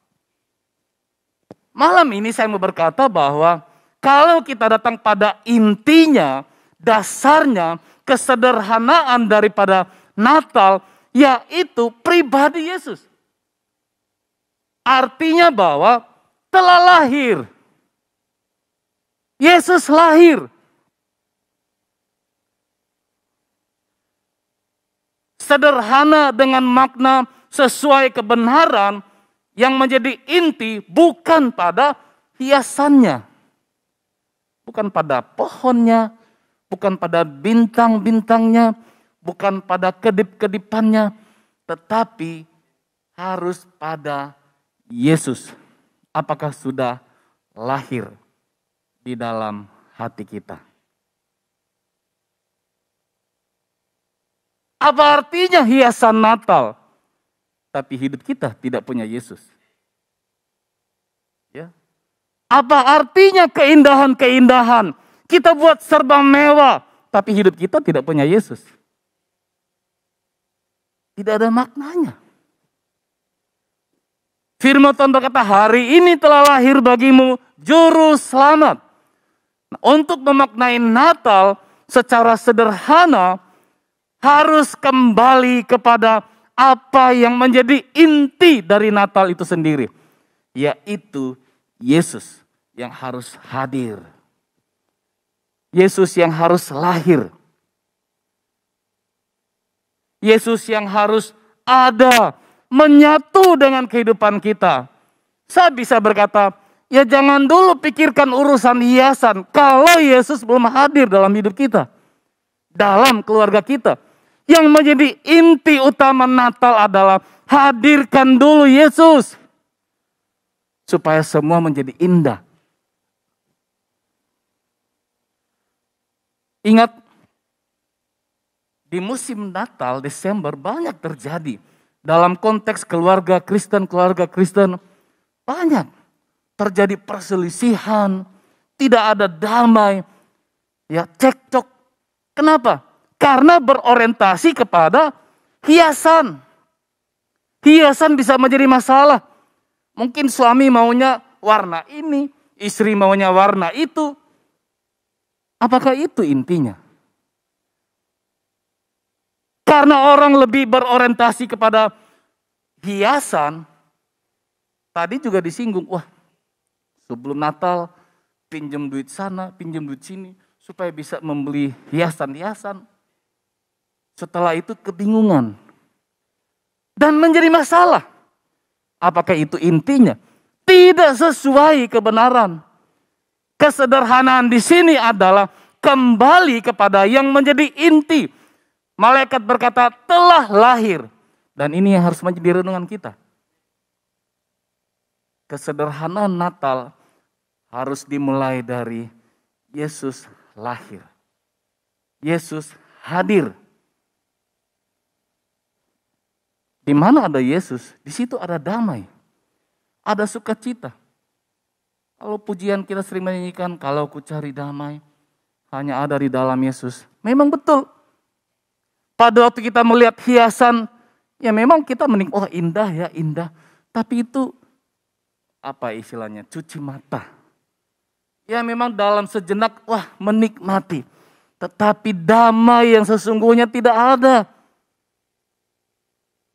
Malam ini saya mau berkata bahwa kalau kita datang pada intinya, dasarnya, kesederhanaan daripada Natal, yaitu pribadi Yesus. Artinya bahwa telah lahir. Yesus lahir. Sederhana dengan makna sesuai kebenaran yang menjadi inti bukan pada hiasannya. Bukan pada pohonnya, bukan pada bintang-bintangnya, bukan pada kedip-kedipannya, tetapi harus pada Yesus. Apakah sudah lahir di dalam hati kita? Apa artinya hiasan Natal? Tapi hidup kita tidak punya Yesus. Apa artinya keindahan-keindahan? Kita buat serba mewah, tapi hidup kita tidak punya Yesus. Tidak ada maknanya. Firman Tuhan berkata, hari ini telah lahir bagimu juru selamat. Nah, untuk memaknai Natal secara sederhana, harus kembali kepada apa yang menjadi inti dari Natal itu sendiri. Yaitu Yesus yang harus hadir. Yesus yang harus lahir. Yesus yang harus ada, menyatu dengan kehidupan kita. Saya bisa berkata, ya jangan dulu pikirkan urusan hiasan kalau Yesus belum hadir dalam hidup kita. Dalam keluarga kita. Yang menjadi inti utama Natal adalah hadirkan dulu Yesus. Supaya semua menjadi indah. Ingat, di musim Natal, Desember banyak terjadi. Dalam konteks keluarga Kristen banyak terjadi perselisihan, tidak ada damai, ya cekcok. Kenapa? Karena berorientasi kepada hiasan. Hiasan bisa menjadi masalah. Mungkin suami maunya warna ini, istri maunya warna itu. Apakah itu intinya? Karena orang lebih berorientasi kepada hiasan, tadi juga disinggung, wah sebelum Natal pinjam duit sana, pinjam duit sini, supaya bisa membeli hiasan-hiasan. Setelah itu kebingungan. Dan menjadi masalah. Apakah itu intinya? Tidak sesuai kebenaran. Kesederhanaan di sini adalah kembali kepada yang menjadi inti. Malaikat berkata telah lahir. Dan ini yang harus menjadi renungan kita. Kesederhanaan Natal harus dimulai dari Yesus lahir. Yesus hadir. Di mana ada Yesus, di situ ada damai. Ada sukacita. Kalau pujian kita sering menyanyikan, kalau ku cari damai, hanya ada di dalam Yesus. Memang betul. Pada waktu kita melihat hiasan, ya memang kita oh indah ya, indah. Tapi itu, apa istilahnya, cuci mata. Ya memang dalam sejenak, wah menikmati. Tetapi damai yang sesungguhnya tidak ada.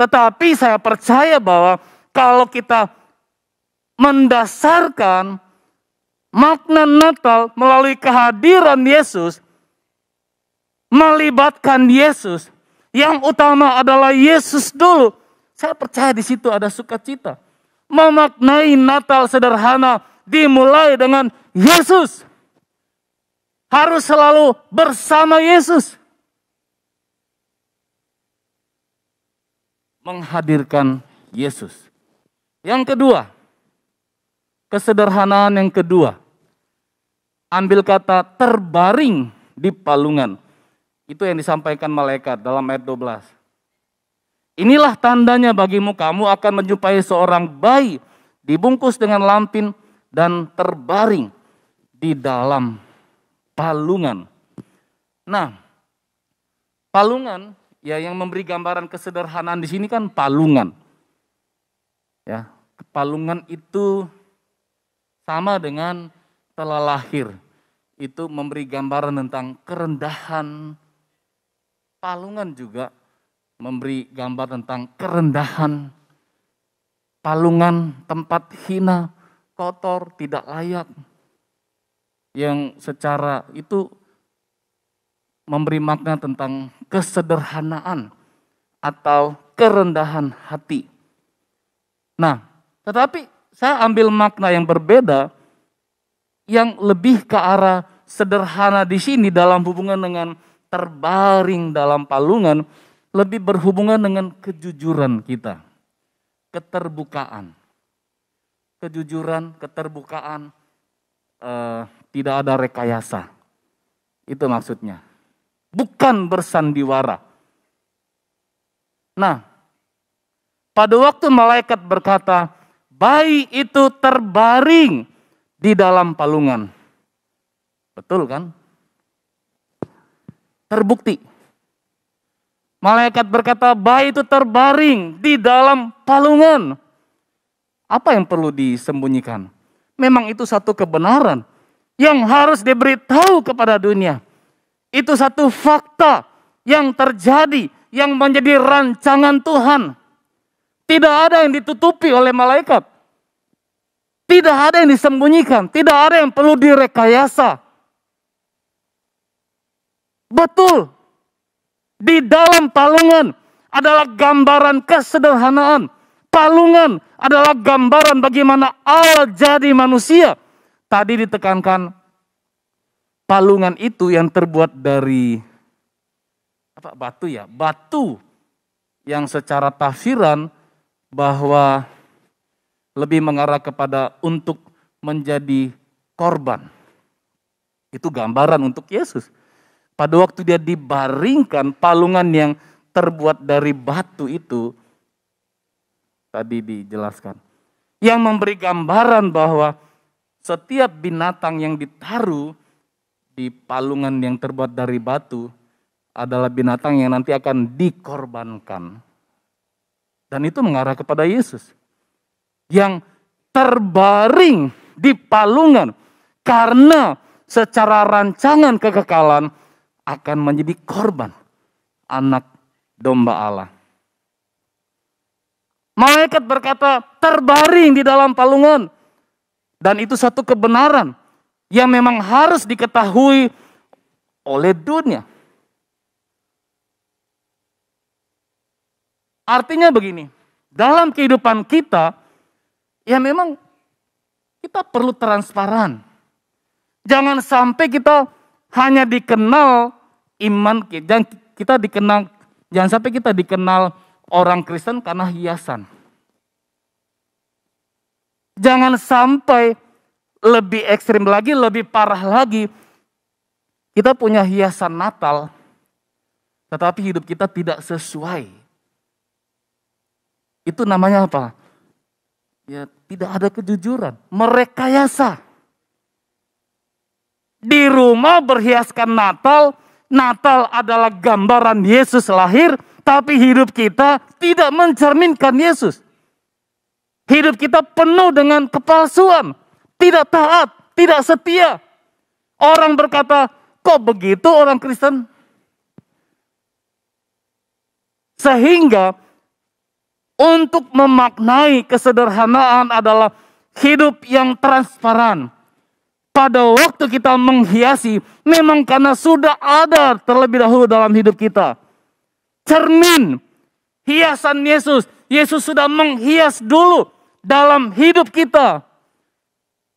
Tetapi saya percaya bahwa kalau kita mendasarkan makna Natal melalui kehadiran Yesus, melibatkan Yesus, yang utama adalah Yesus dulu. Saya percaya di situ ada sukacita. Memaknai Natal sederhana dimulai dengan Yesus. Harus selalu bersama Yesus. Menghadirkan Yesus. Yang kedua, kesederhanaan yang kedua. Ambil kata terbaring di palungan. Itu yang disampaikan malaikat dalam ayat 12. Inilah tandanya bagimu, kamu akan menjumpai seorang bayi dibungkus dengan lampin dan terbaring di dalam palungan. Nah, palungan ya yang memberi gambaran kesederhanaan di sini kan palungan. Ya, palungan itu sama dengan telah lahir. Itu memberi gambaran tentang kerendahan. Palungan juga memberi gambar tentang kerendahan. Palungan tempat hina, kotor, tidak layak. Yang secara itu memberi makna tentang kesederhanaan atau kerendahan hati. Nah, tetapi saya ambil makna yang berbeda yang lebih ke arah sederhana di sini dalam hubungan dengan terbaring dalam palungan, lebih berhubungan dengan kejujuran kita. Keterbukaan. Kejujuran, keterbukaan, tidak ada rekayasa. Itu maksudnya. Bukan bersandiwara. Nah, pada waktu malaikat berkata, bayi itu terbaring di dalam palungan. Betul kan? Terbukti. Malaikat berkata, bayi itu terbaring di dalam palungan. Apa yang perlu disembunyikan? Memang itu satu kebenaran yang harus diberitahu kepada dunia. Itu satu fakta yang terjadi, yang menjadi rancangan Tuhan. Tidak ada yang ditutupi oleh malaikat. Tidak ada yang disembunyikan. Tidak ada yang perlu direkayasa. Betul. Di dalam palungan adalah gambaran kesederhanaan. Palungan adalah gambaran bagaimana Allah jadi manusia. Tadi ditekankan palungan itu yang terbuat dari batu ya, batu yang secara tafsiran bahwa lebih mengarah kepada untuk menjadi korban. Itu gambaran untuk Yesus. Pada waktu dia dibaringkan, palungan yang terbuat dari batu itu tadi dijelaskan, yang memberi gambaran bahwa setiap binatang yang ditaruh di palungan yang terbuat dari batu adalah binatang yang nanti akan dikorbankan. Dan itu mengarah kepada Yesus yang terbaring di palungan karena secara rancangan kekekalan akan menjadi korban anak domba Allah. Malaikat berkata terbaring di dalam palungan. Dan itu satu kebenaran yang memang harus diketahui oleh dunia. Artinya begini, dalam kehidupan kita, ya memang kita perlu transparan. Jangan sampai kita hanya dikenal iman, jangan sampai kita dikenal orang Kristen karena hiasan. Jangan sampai lebih ekstrim lagi, lebih parah lagi, kita punya hiasan Natal, tetapi hidup kita tidak sesuai. Itu namanya apa? Ya, tidak ada kejujuran, merekayasa. Di rumah berhiaskan Natal, Natal adalah gambaran Yesus lahir, tapi hidup kita tidak mencerminkan Yesus. Hidup kita penuh dengan kepalsuan, tidak taat, tidak setia. Orang berkata, kok begitu orang Kristen? Sehingga untuk memaknai kesederhanaan adalah hidup yang transparan. Pada waktu kita menghiasi, memang karena sudah ada terlebih dahulu dalam hidup kita. Cermin, hiasan Yesus. Yesus sudah menghias dulu dalam hidup kita.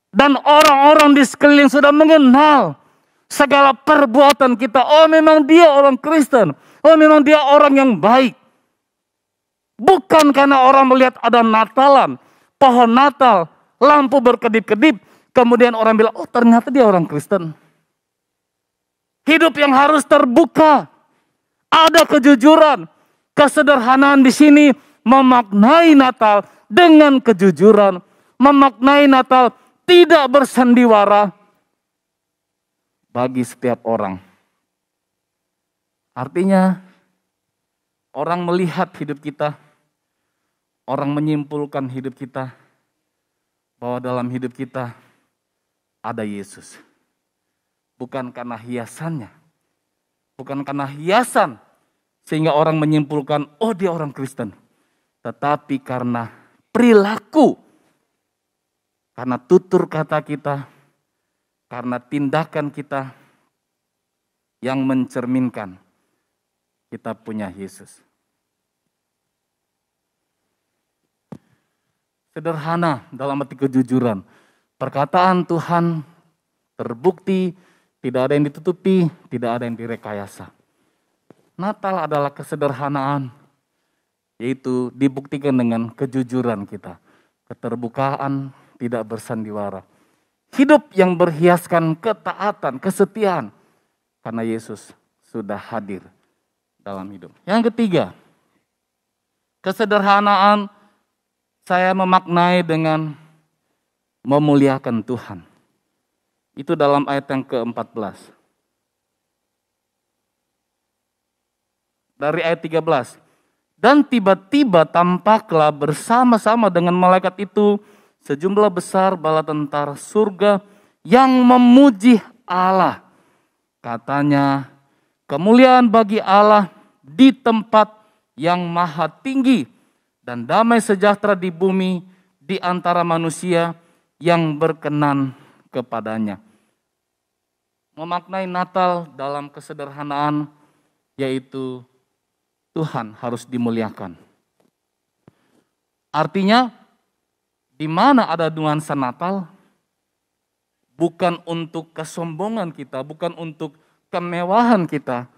Dan orang-orang di sekeliling sudah mengenal segala perbuatan kita. Oh, memang dia orang Kristen. Oh, memang dia orang yang baik. Bukan karena orang melihat ada Natalan, pohon Natal, lampu berkedip-kedip, kemudian orang bilang, oh ternyata dia orang Kristen. Hidup yang harus terbuka, ada kejujuran, kesederhanaan di sini memaknai Natal dengan kejujuran, memaknai Natal tidak bersandiwara bagi setiap orang. Artinya, orang melihat hidup kita, orang menyimpulkan hidup kita, bahwa dalam hidup kita ada Yesus. Bukan karena hiasannya, bukan karena hiasan, sehingga orang menyimpulkan, oh dia orang Kristen. Tetapi karena perilaku, karena tutur kata kita, karena tindakan kita yang mencerminkan kita punya Yesus. Sederhana dalam arti kejujuran. Perkataan Tuhan terbukti, tidak ada yang ditutupi, tidak ada yang direkayasa. Natal adalah kesederhanaan, yaitu dibuktikan dengan kejujuran kita. Keterbukaan, tidak bersandiwara. Hidup yang berhiaskan ketaatan, kesetiaan. Karena Yesus sudah hadir dalam hidup. Yang ketiga, kesederhanaan saya memaknai dengan memuliakan Tuhan. Itu dalam ayat yang ke-14. Dari ayat 13. Dan tiba-tiba tampaklah bersama-sama dengan malaikat itu sejumlah besar bala tentara surga yang memuji Allah. Katanya, kemuliaan bagi Allah di tempat yang maha tinggi dan damai sejahtera di bumi di antara manusia yang berkenan kepadanya. Memaknai Natal dalam kesederhanaan yaitu Tuhan harus dimuliakan. Artinya di mana ada nuansa Natal bukan untuk kesombongan kita, bukan untuk kemewahan kita,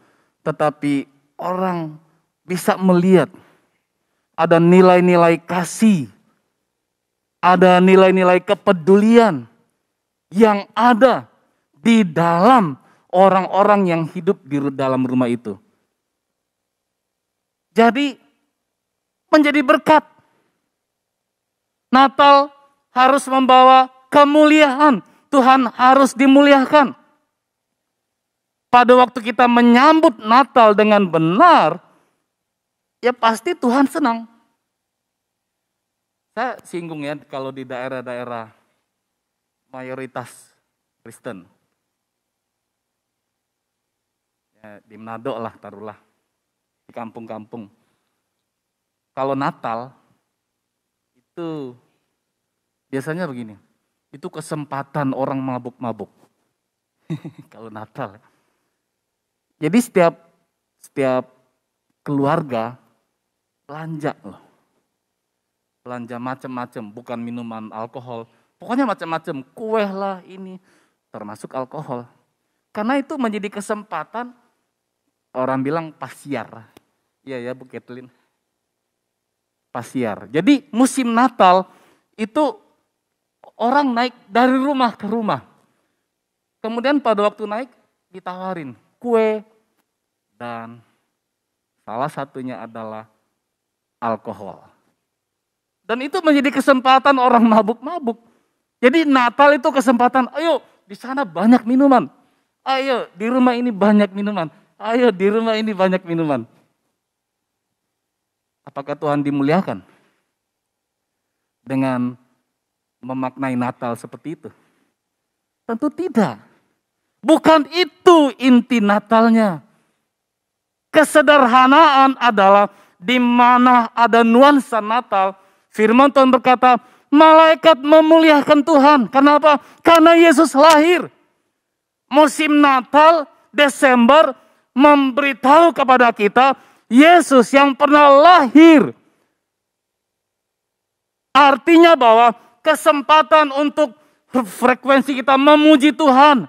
tetapi orang bisa melihat ada nilai-nilai kasih, ada nilai-nilai kepedulian yang ada di dalam orang-orang yang hidup di dalam rumah itu. Jadi menjadi berkat. Natal harus membawa kemuliaan. Tuhan harus dimuliakan. Pada waktu kita menyambut Natal dengan benar, ya pasti Tuhan senang. Saya singgung ya kalau di daerah-daerah mayoritas Kristen. Ya, di Manado lah taruhlah. Di kampung-kampung. Kalau Natal itu biasanya begini. Itu kesempatan orang mabuk-mabuk. Kalau Natal. Jadi setiap keluarga belanja loh. Belanja macam-macam, bukan minuman alkohol. Pokoknya macam-macam, kue lah ini termasuk alkohol. Karena itu menjadi kesempatan orang bilang pasiar. Iya ya Bu Kathleen. Pasiar. Jadi musim Natal itu orang naik dari rumah ke rumah. Kemudian pada waktu naik ditawarin kue dan salah satunya adalah alkohol. Dan itu menjadi kesempatan orang mabuk-mabuk. Jadi Natal itu kesempatan, ayo di sana banyak minuman. Ayo di rumah ini banyak minuman. Ayo di rumah ini banyak minuman. Apakah Tuhan dimuliakan dengan memaknai Natal seperti itu? Tentu tidak. Bukan itu inti Natalnya. Kesederhanaan adalah di mana ada nuansa Natal. Firman Tuhan berkata, malaikat memuliakan Tuhan. Kenapa? Karena Yesus lahir. Musim Natal, Desember, memberitahu kepada kita, Yesus yang pernah lahir. Artinya bahwa kesempatan untuk frekuensi kita memuji Tuhan.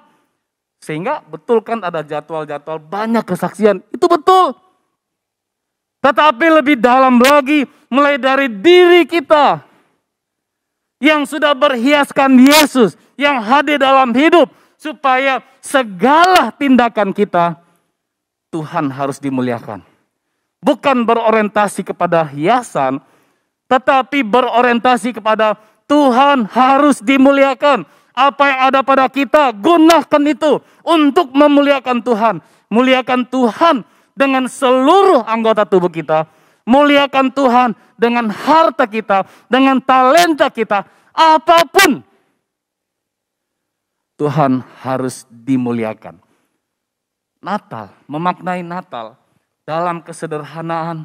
Sehingga betul kan ada jadwal-jadwal banyak kesaksian. Itu betul. Tetapi lebih dalam lagi mulai dari diri kita. Yang sudah berhiaskan Yesus. Yang hadir dalam hidup. Supaya segala tindakan kita Tuhan harus dimuliakan. Bukan berorientasi kepada hiasan, tetapi berorientasi kepada Tuhan harus dimuliakan. Apa yang ada pada kita, gunakan itu untuk memuliakan Tuhan. Muliakan Tuhan dengan seluruh anggota tubuh kita. Muliakan Tuhan dengan harta kita, dengan talenta kita, apapun. Tuhan harus dimuliakan. Natal, memaknai Natal dalam kesederhanaan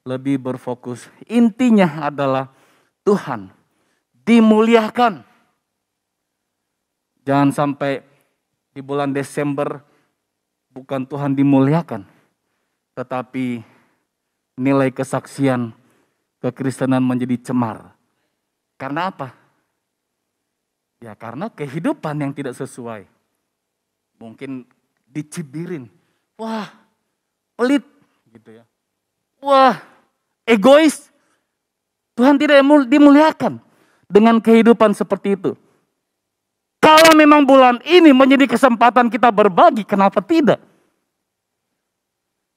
lebih berfokus. Intinya adalah Tuhan dimuliakan. Jangan sampai di bulan Desember bukan Tuhan dimuliakan, tetapi nilai kesaksian kekristenan menjadi cemar. Karena apa? Ya karena kehidupan yang tidak sesuai. Mungkin dicibirin. Wah, pelit gitu ya. Wah, egois. Tuhan tidak dimuliakan dengan kehidupan seperti itu. Kalau memang bulan ini menjadi kesempatan kita berbagi, kenapa tidak?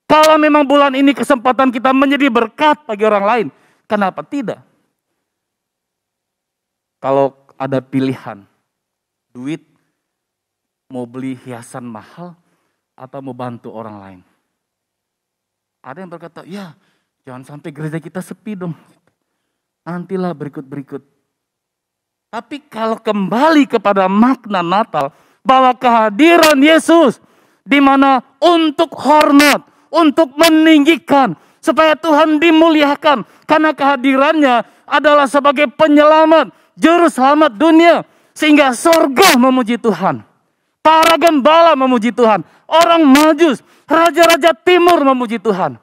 Kalau memang bulan ini kesempatan kita menjadi berkat bagi orang lain, kenapa tidak? Kalau ada pilihan, duit mau beli hiasan mahal atau mau bantu orang lain. Ada yang berkata, ya jangan sampai gereja kita sepi dong. Nantilah berikut-berikut. Tapi kalau kembali kepada makna Natal, bahwa kehadiran Yesus di mana untuk hormat, untuk meninggikan, supaya Tuhan dimuliakan. Karena kehadirannya adalah sebagai penyelamat, juru selamat dunia. Sehingga surga memuji Tuhan. Para gembala memuji Tuhan. Orang Majus, raja-raja timur memuji Tuhan.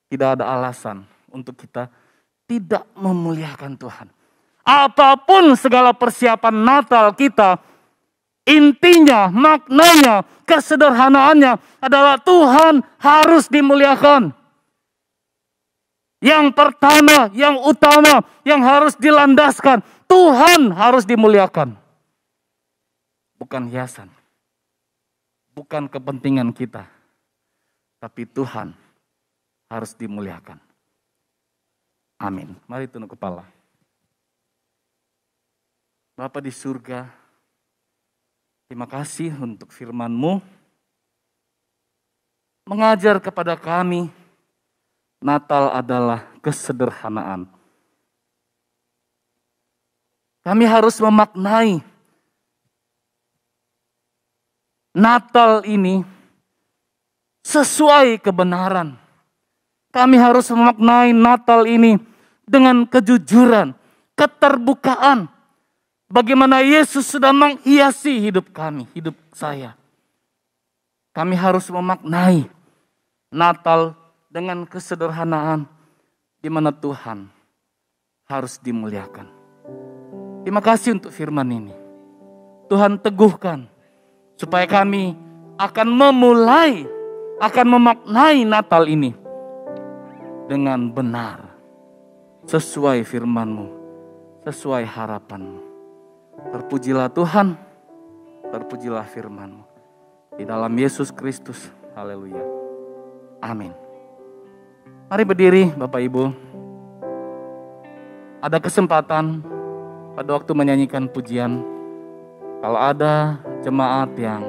Tidak ada alasan untuk kita tidak memuliakan Tuhan. Apapun segala persiapan Natal kita, intinya, maknanya, kesederhanaannya adalah Tuhan harus dimuliakan. Yang pertama, yang utama, yang harus dilandaskan, Tuhan harus dimuliakan. Bukan hiasan, bukan kepentingan kita, tapi Tuhan harus dimuliakan. Amin. Mari tunduk kepala. Bapa di surga, terima kasih untuk firman-Mu. Mengajar kepada kami, Natal adalah kesederhanaan. Kami harus memaknai Natal ini sesuai kebenaran. Kami harus memaknai Natal ini dengan kejujuran, keterbukaan. Bagaimana Yesus sudah menghiasi hidup kami, hidup saya. Kami harus memaknai Natal dengan kesederhanaan di mana Tuhan harus dimuliakan. Terima kasih untuk firman ini. Tuhan teguhkan supaya kami akan memulai, akan memaknai Natal ini dengan benar, sesuai firman-Mu, sesuai harapan-Mu. Terpujilah Tuhan, terpujilah firman-Mu. Di dalam Yesus Kristus, haleluya. Amin. Mari berdiri Bapak Ibu. Ada kesempatan pada waktu menyanyikan pujian, kalau ada jemaat yang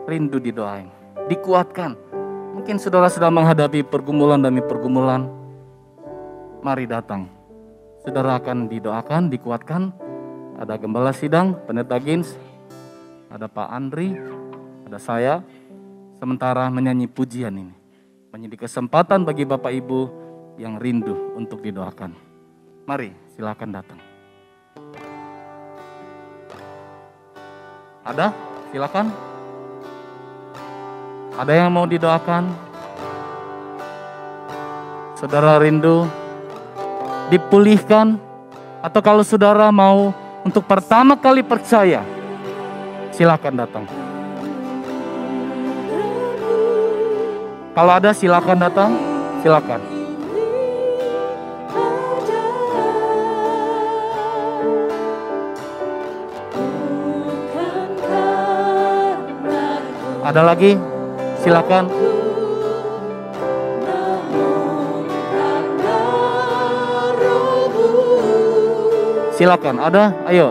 rindu didoain, dikuatkan. Mungkin saudara sedang menghadapi pergumulan demi pergumulan. Mari datang. Saudara akan didoakan, dikuatkan. Ada gembala sidang, pendeta Gins, ada Pak Andri, ada saya. Sementara menyanyi pujian ini menjadi kesempatan bagi Bapak Ibu yang rindu untuk didoakan. Mari silakan datang. Ada? Silakan. Ada yang mau didoakan? Saudara rindu dipulihkan? Atau kalau saudara mau untuk pertama kali percaya, silakan datang. Kalau ada silakan datang, silakan. Ada lagi? Silakan. Silakan, ada? Ayo.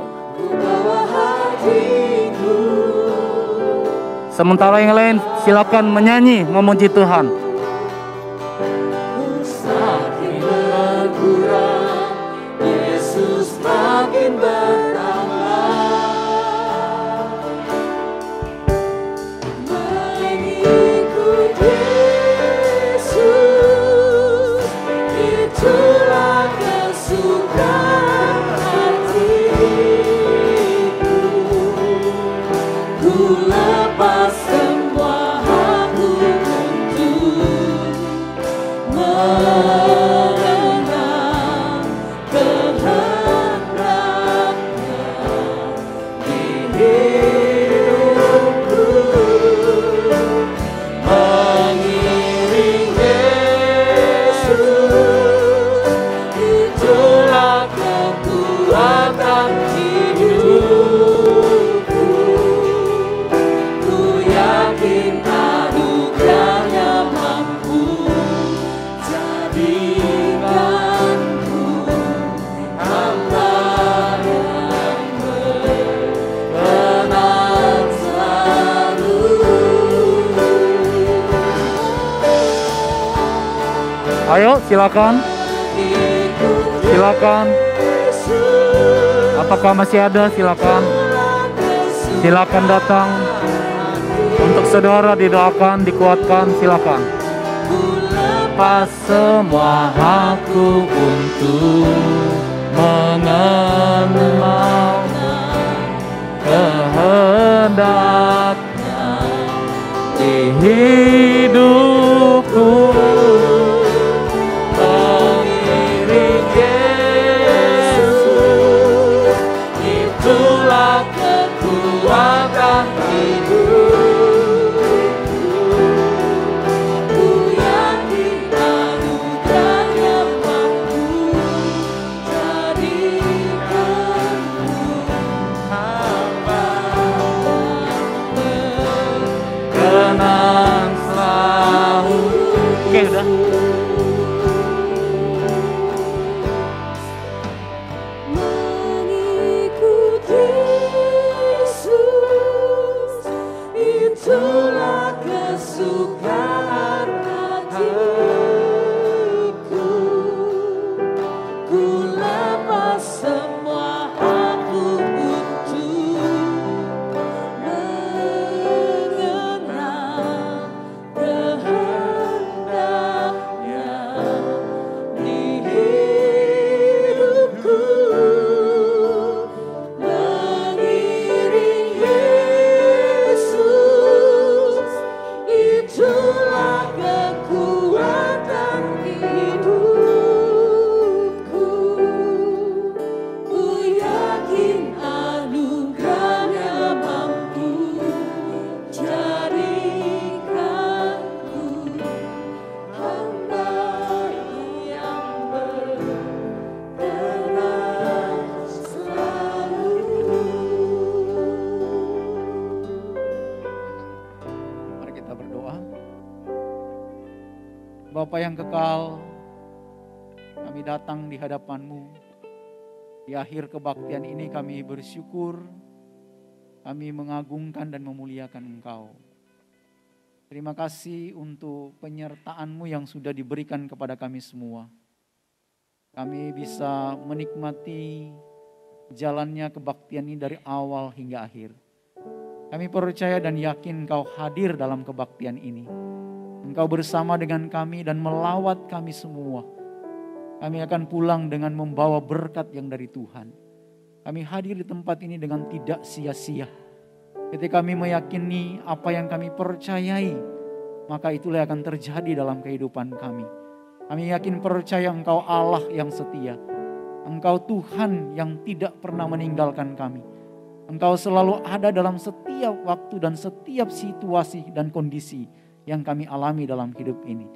Sementara yang lain silakan menyanyi, memuji Tuhan. Semakin berkurang, Yesus makin bertambah. Mengikut Yesus, itulah kesukaan hatiku. Ku lepas semua aku untuk Ayo silakan. Silakan. Apakah masih ada? Silakan. Silakan datang. Untuk saudara didoakan, dikuatkan, silakan. Lepas semua aku untuk mengenal kehendaknya di hidupku. Mengiring Yesus, itulah kekuatan hidupku. Ku yakin anugerahnya mampu jadikanku hamba berkenan selalu. Oke, udah. Itulah kesukaan hatiku. Ku lepas semua aku untuk mengenal kehendaknya di hidupku. Mengiring Yesus, itulah kekuatan hidupku. Ku yakin anugerahnya mampu jadikanku hamba yang berkenan selalu. Mari kita berdoa. Bapa yang kekal, kami datang di hadapan-Mu. Di akhir kebaktian ini kami bersyukur, kami mengagungkan dan memuliakan Engkau. Terima kasih untuk penyertaan-Mu yang sudah diberikan kepada kami semua. Kami bisa menikmati jalannya kebaktian ini dari awal hingga akhir. Kami percaya dan yakin Engkau hadir dalam kebaktian ini. Engkau bersama dengan kami dan melawat kami semua. Kami akan pulang dengan membawa berkat yang dari Tuhan. Kami hadir di tempat ini dengan tidak sia-sia. Ketika kami meyakini apa yang kami percayai, maka itulah yang akan terjadi dalam kehidupan kami. Kami yakin percaya Engkau Allah yang setia. Engkau Tuhan yang tidak pernah meninggalkan kami. Engkau selalu ada dalam setiap waktu dan setiap situasi dan kondisi yang kami alami dalam hidup ini.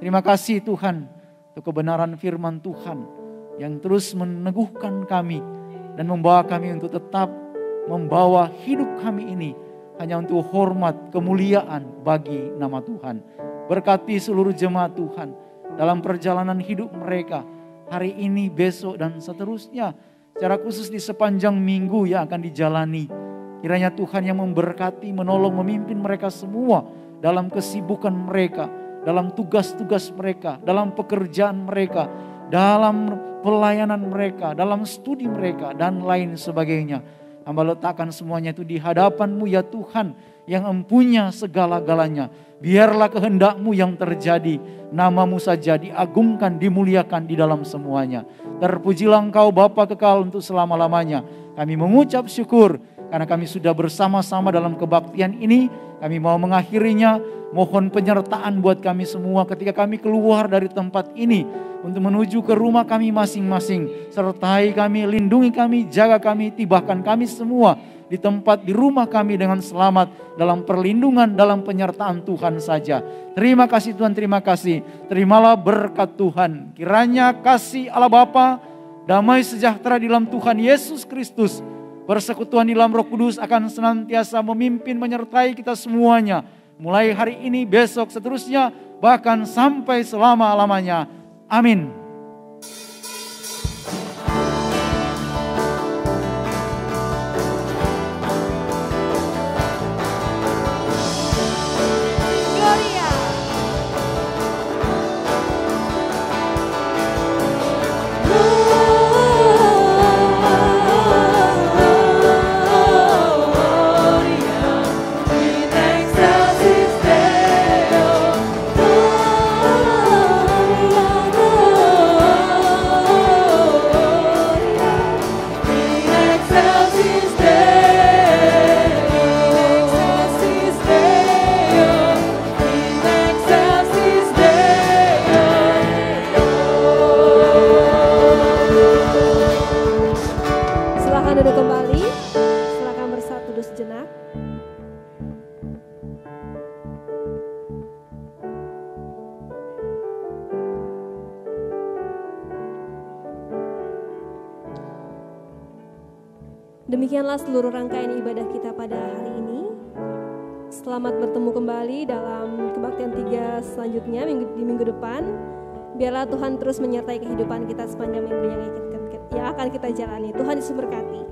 Terima kasih Tuhan untuk kebenaran firman Tuhan yang terus meneguhkan kami dan membawa kami untuk tetap membawa hidup kami ini hanya untuk hormat, kemuliaan bagi nama Tuhan. Berkati seluruh jemaat Tuhan dalam perjalanan hidup mereka hari ini, besok dan seterusnya. Secara khusus di sepanjang minggu yang akan dijalani. Kiranya Tuhan yang memberkati, menolong, memimpin mereka semua dalam kesibukan mereka, dalam tugas-tugas mereka, dalam pekerjaan mereka, dalam pelayanan mereka, dalam studi mereka, dan lain sebagainya. Hamba letakkan semuanya itu di hadapan-Mu ya Tuhan, yang empunya segala-galanya. Biarlah kehendak-Mu yang terjadi, nama-Mu saja diagungkan, dimuliakan di dalam semuanya. Terpujilah Engkau Bapa kekal untuk selama-lamanya. Kami mengucap syukur karena kami sudah bersama-sama dalam kebaktian ini. Kami mau mengakhirinya, mohon penyertaan buat kami semua ketika kami keluar dari tempat ini untuk menuju ke rumah kami masing-masing. Sertai kami, lindungi kami, jaga kami, tibahkan kami semua di tempat, di rumah kami dengan selamat dalam perlindungan, dalam penyertaan Tuhan saja. Terima kasih Tuhan, terima kasih. Terimalah berkat Tuhan. Kiranya kasih Allah Bapa, damai sejahtera di dalam Tuhan Yesus Kristus, persekutuan di dalam Roh Kudus akan senantiasa memimpin menyertai kita semuanya. Mulai hari ini, besok, seterusnya, bahkan sampai selama-lamanya. Amin. Demikianlah seluruh rangkaian ibadah kita pada hari ini. Selamat bertemu kembali dalam kebaktian 3 selanjutnya di minggu depan. Biarlah Tuhan terus menyertai kehidupan kita sepanjang minggu yang akan kita jalani. Tuhan Yesus berkati.